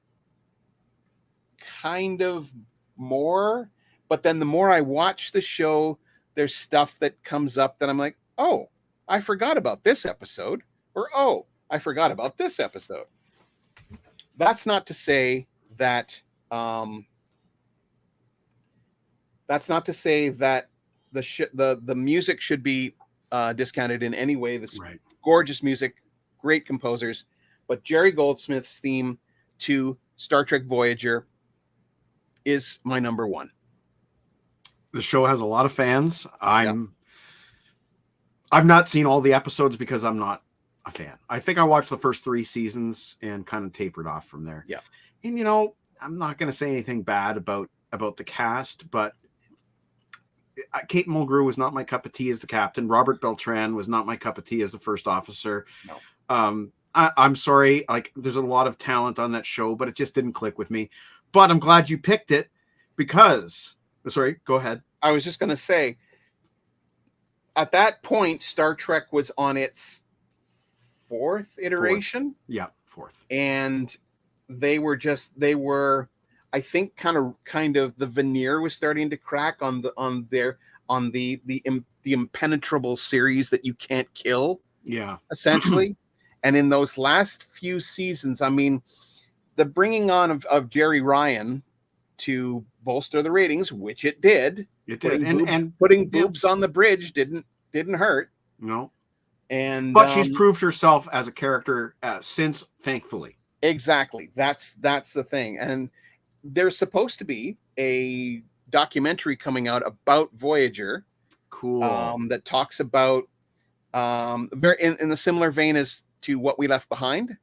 kind of more, but then the more I watch the show, there's stuff that comes up that I'm like, oh, I forgot about this episode, or oh, I forgot about this episode. That's not to say that the music should be discounted in any way. That's Right. Gorgeous music, great composers, but Jerry Goldsmith's theme to Star Trek Voyager is my number one. The show has a lot of fans. I've not seen all the episodes because I'm not a fan. I think I watched the first 3 seasons and kind of tapered off from there. Yeah. And I'm not going to say anything bad about the cast, but Kate Mulgrew was not my cup of tea as the captain. Robert Beltran was not my cup of tea as the first officer. No. I'm sorry. Like, there's a lot of talent on that show, but it just didn't click with me. But I'm glad you picked it because, sorry, go ahead. I was just going to say, at that point, Star Trek was on its 4th iteration. Yeah, 4th. And they were, I think, kind of the veneer was starting to crack on the impenetrable series that you can't kill. Yeah. Essentially. And in those last few seasons, I mean, the bringing on of Jerry Ryan to bolster the ratings, which it did. It did. And putting boobs on the bridge didn't hurt. No. And but she's proved herself as a character since, thankfully. Exactly. That's the thing. And there's supposed to be a documentary coming out about Voyager. Cool. That talks about very in the similar vein as to What We Left Behind.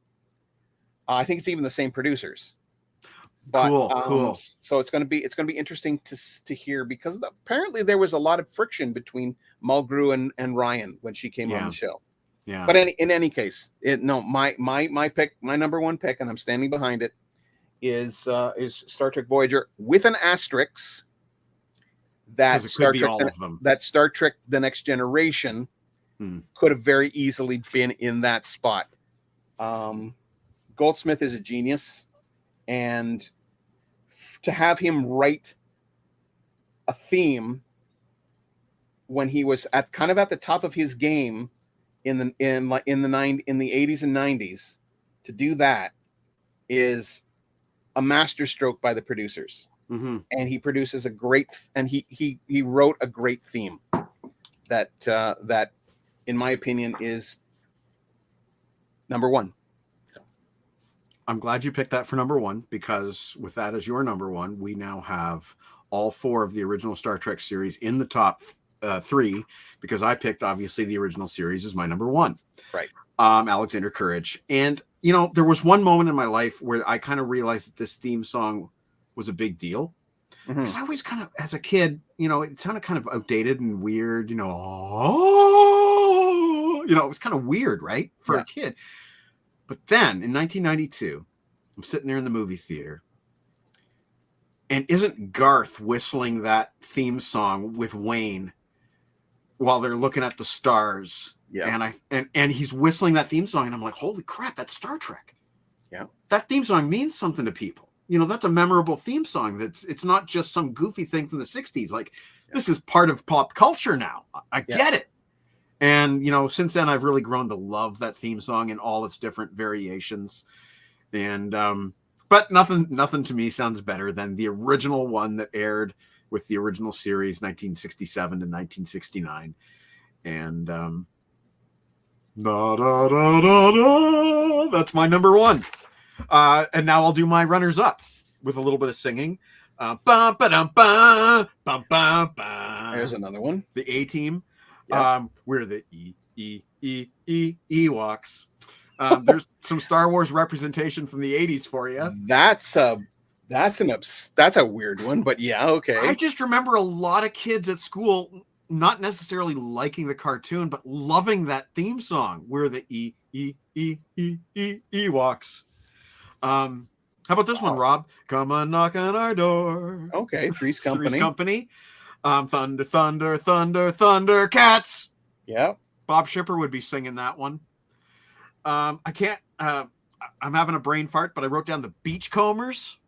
I think it's even the same producers. But, cool. So it's going to be interesting to hear, because apparently there was a lot of friction between Mulgrew and Ryan when she came on the show. Yeah. But in any case, my pick, my number one pick, and I'm standing behind it, is Star Trek Voyager, with an asterisk that Star Trek The Next Generation could have very easily been in that spot. Goldsmith is a genius, and to have him write a theme when he was at the top of his game in the 80s and 90s, to do that is a masterstroke by the producers. Mm-hmm. And he produces a great, and he wrote a great theme that in my opinion is number one. I'm glad you picked that for number one, because with that as your number one, we now have all 4 of the original Star Trek series in the top 3, because I picked, obviously, the original series as my number one. Right. Alexander Courage. And, there was one moment in my life where I kind of realized that this theme song was a big deal. Because I always kind of, as a kid, it sounded kind of outdated and weird, it was kind of weird, right? For a kid. But then in 1992, I'm sitting there in the movie theater, and isn't Garth whistling that theme song with Wayne while they're looking at the stars? Yeah. And he's whistling that theme song, and I'm like, holy crap, that's Star Trek. Yeah. That theme song means something to people. That's a memorable theme song. It's not just some goofy thing from the 60s. Like, this is part of pop culture now. I get it. And since then I've really grown to love that theme song in all its different variations. And but nothing to me sounds better than the original one that aired with the original series 1967 to 1969. And da, da, da, da, da, that's my number one. And now I'll do my runners up with a little bit of singing. Bum, ba-dum, bum, bum, bum, bum. There's another one. The A-Team. Yeah. We're the Ewoks. There's some Star Wars representation from the 80s for you. That's a weird one, but yeah, okay. I just remember a lot of kids at school not necessarily liking the cartoon, but loving that theme song. We're the Ewoks. How about this one, Rob? Come on, knock on our door. Okay, Three's Company. Three's Company. Thunder, thunder, thunder, thunder, cats. Yeah. Bob Shipper would be singing that one. I can't. I'm having a brain fart, but I wrote down the Beachcombers.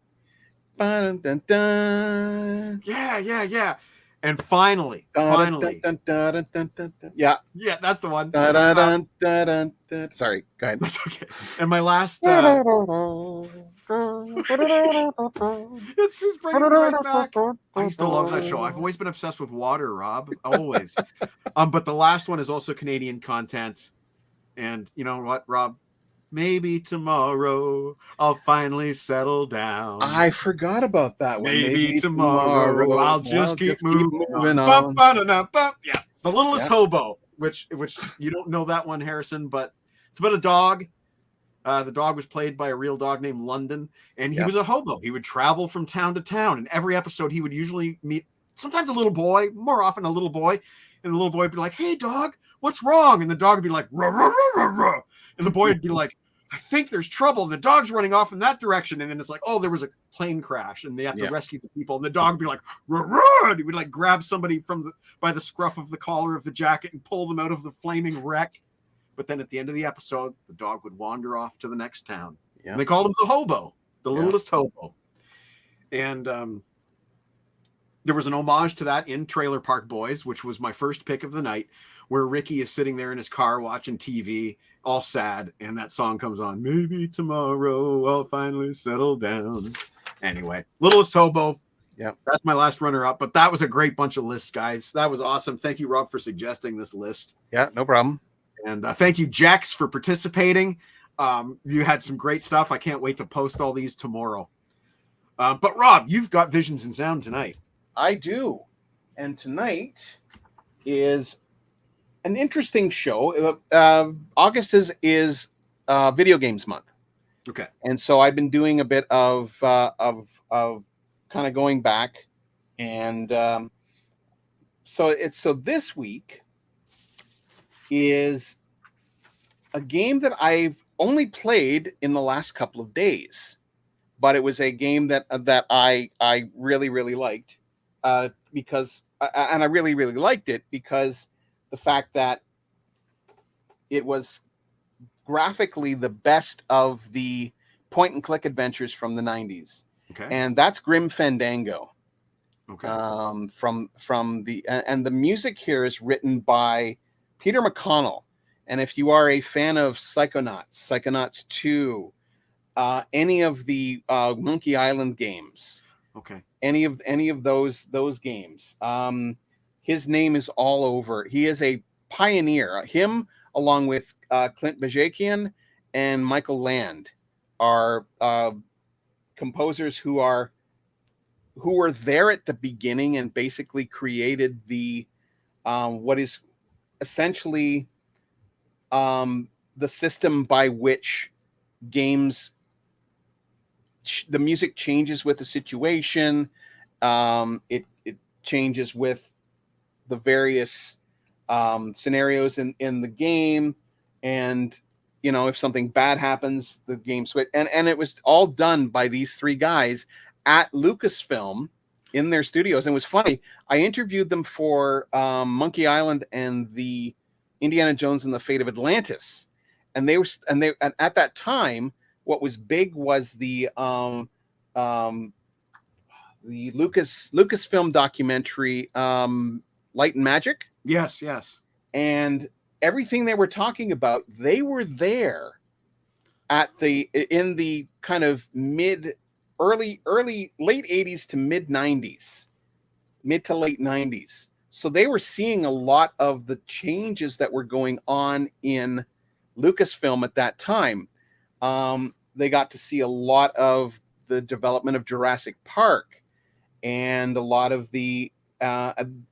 Dun, dun, dun. Yeah. And finally, Dun, dun, dun, dun, dun, dun. Yeah. yeah, that's the one. Dun, dun, dun, dun, dun, dun. Sorry, go ahead. That's okay. And my last. It's just bringing me right back. I used to love that show. I've always been obsessed with water, Rob. Always. But the last one is also Canadian content. And you know what, Rob? Maybe tomorrow I'll finally settle down. I forgot about that one. Maybe tomorrow I'll just keep moving on. on. Yeah, The Littlest Hobo, which you don't know that one, Harrison, but it's about a dog. The dog was played by a real dog named London, and he was a hobo. He would travel from town to town, and every episode he would usually meet sometimes a little boy, more often a little boy, and the little boy would be like, "Hey, dog, what's wrong?" And the dog would be like, "Ruh, ruh, ruh, ruh, ruh." And the boy would be like, "I think there's trouble." And the dog's running off in that direction. And then it's like, "Oh, there was a plane crash and they have to rescue the people." And the dog would be like, "Ruh, ruh," and he would like grab somebody by the scruff of the collar of the jacket and pull them out of the flaming wreck. But then at the end of the episode, the dog would wander off to the next town. Yeah. And they called him the hobo, the littlest hobo. And there was an homage to that in Trailer Park Boys, which was my first pick of the night, where Ricky is sitting there in his car watching TV, all sad, and that song comes on. Maybe tomorrow I'll finally settle down. Anyway, Littlest Hobo. Yeah, that's my last runner-up. But that was a great bunch of lists, guys. That was awesome. Thank you, Rob, for suggesting this list. Yeah, no problem. And thank you, Jax, for participating. You had some great stuff. I can't wait to post all these tomorrow. But Rob, you've got Visions in Sound tonight. I do. And tonight is an interesting show. August is video games month. Okay. And so I've been doing a bit of kind of going back. And so this week is a game that I've only played in the last couple of days, but it was a game that I really, really liked. Because I really, really liked it because the fact that it was graphically the best of the point and click adventures from the 90s. Okay. And that's Grim Fandango. Okay. From the music here is written by Peter McConnell. And if you are a fan of Psychonauts 2, any of the Monkey Island games, okay, any of those games, his name is all over. He is a pioneer. Him, along with Clint Bajakian and Michael Land, are composers who were there at the beginning and basically created the what is essentially the system by which games, the music changes with the situation. It changes with the various scenarios in the game, and if something bad happens, the game switch. And it was all done by these three guys at Lucasfilm in their studios. And it was funny. I interviewed them for Monkey Island and the Indiana Jones and the Fate of Atlantis, and they at that time, what was big was the Lucasfilm documentary, Light and Magic. Yes. And everything they were talking about, they were there in the kind of late 80s to mid 90s, mid to late 90s. So they were seeing a lot of the changes that were going on in Lucasfilm at that time. They got to see a lot of the development of Jurassic Park and a lot of the and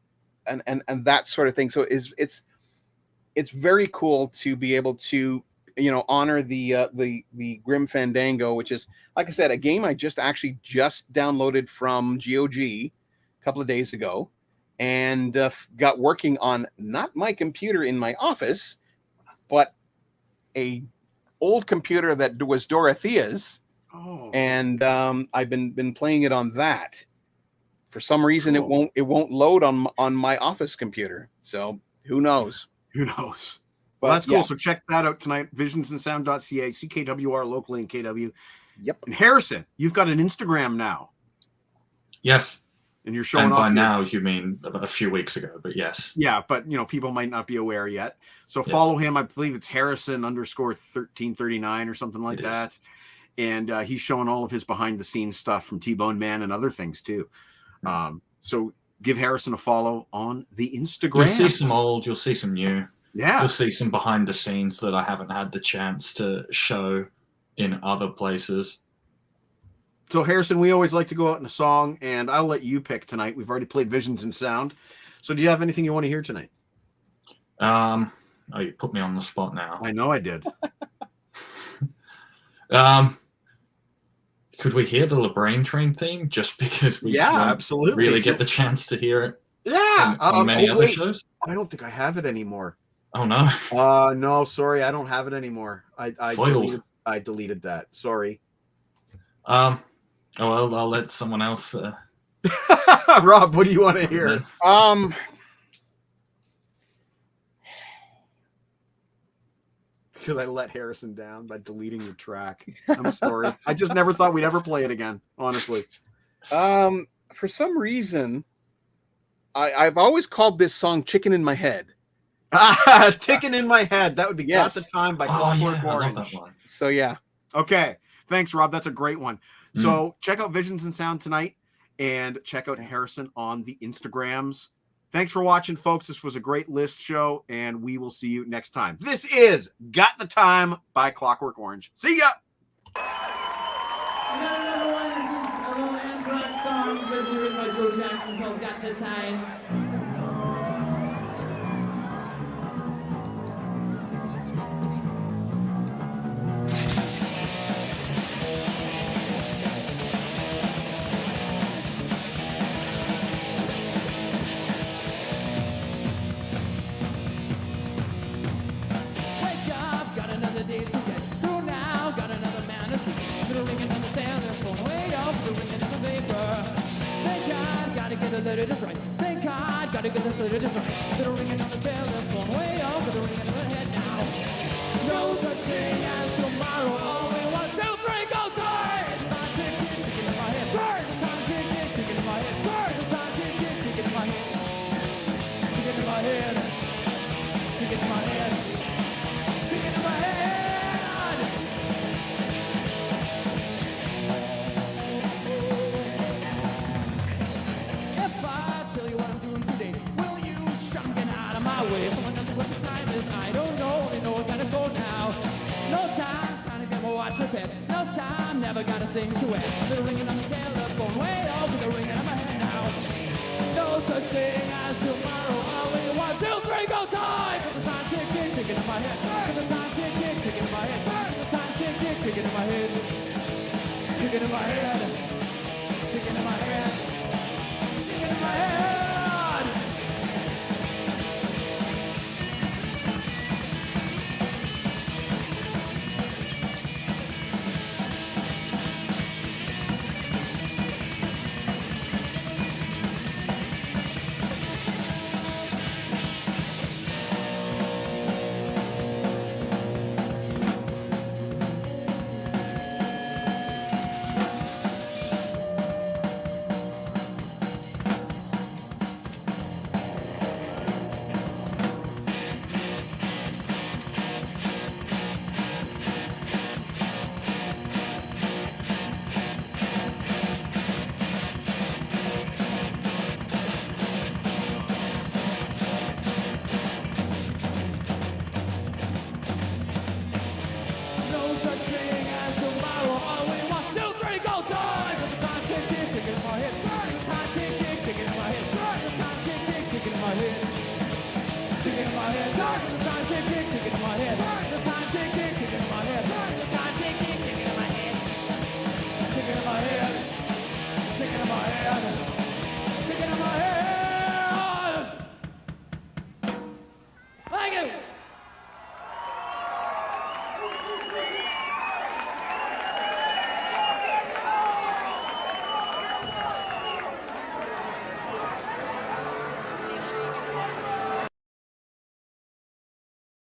that sort of thing. So it's very cool to be able to, you know, honor the Grim Fandango, which is, like I said, a game I just downloaded from GOG a couple of days ago, and got working on not my computer in my office, but a old computer that was Dorothea's. Oh, And I've been playing it on that. For some reason, Cool. it won't load on my office computer. So who knows? who knows? But Well, that's cool. yeah. So check that out tonight. Visionsandsound.ca, CKWR locally in KW. Yep. And Harrison, you've got an Instagram now, Yes. and you're showing And off. by your- now, you mean about a few weeks ago, but yes. Yeah, but people might not be aware yet. So Yes. follow him. I believe it's Harrison_1339 or something like It is. that. And he's showing all of his behind the scenes stuff from T-Bone Man and other things too. So give Harrison a follow on the Instagram. You'll see some old, you'll see some new. Yeah. You'll see some behind the scenes that I haven't had the chance to show in other places. So Harrison, we always like to go out in a song, and I'll let you pick tonight. We've already played Visions and Sound. So do you have anything you want to hear tonight? Oh, you put me on the spot now. I know I did. Could we hear the LeBrain Train theme just because we Yeah, won't absolutely. really If you- get the chance to hear it Yeah. on many other wait. shows? I don't think I have it anymore. Oh no. No, sorry, I don't have it anymore. Foiled. I deleted that. Sorry. Oh well, I'll let someone else. Rob, what do you want to hear? Because I let Harrison down by deleting the track. I'm sorry. I just never thought we'd ever play it again, honestly. For some reason, I've always called this song "Chicken in My Head." Ticking in my head. That would be Yes. Got the Time by Oh Clockwork yeah, I love Orange. that one. So yeah, Okay. Thanks, Rob. That's a great one. So check out Visions and Sound tonight, and check out Harrison on the Instagrams. Thanks for watching, folks. This was a great list show, and we will see you next time. This is Got the Time by Clockwork Orange. See ya! Another one, this is a little Anthrax song, originally written by Joe Jackson, called Got the Time. Wake up, got another day to get through now, got another man to see. Gonna ring another telephone, way up, gonna ring another paper. Thank God, gotta get the letter just right. Thank God, gotta get this letter just right. Gonna ring another telephone, way up, gonna ring another head now. No such thing as tomorrow, only 1, 2, 3, go time! Time ticking, ticking in my head. Time ticking, ticking in my head. Time ticking, ticking in my head. Ticking in my head. Ticking in my head. Ticking in my head. If I tell you what I'm doing today, will you shut and get out of my way? Someone doesn't what the time is. I don't know. They know I gotta go now. No time, time to get my watch repaired. No time, never got a thing to wear. They're ringing on the telephone, way over the ringing on my head now. No such thing as tomorrow. Only 1, 2, 3, go time! The time ticking, ticking in my head. The time ticking, ticking in my head. The time ticking, ticking in my head. Ticking in my head. Ticking in my head. Ticking in my head. I got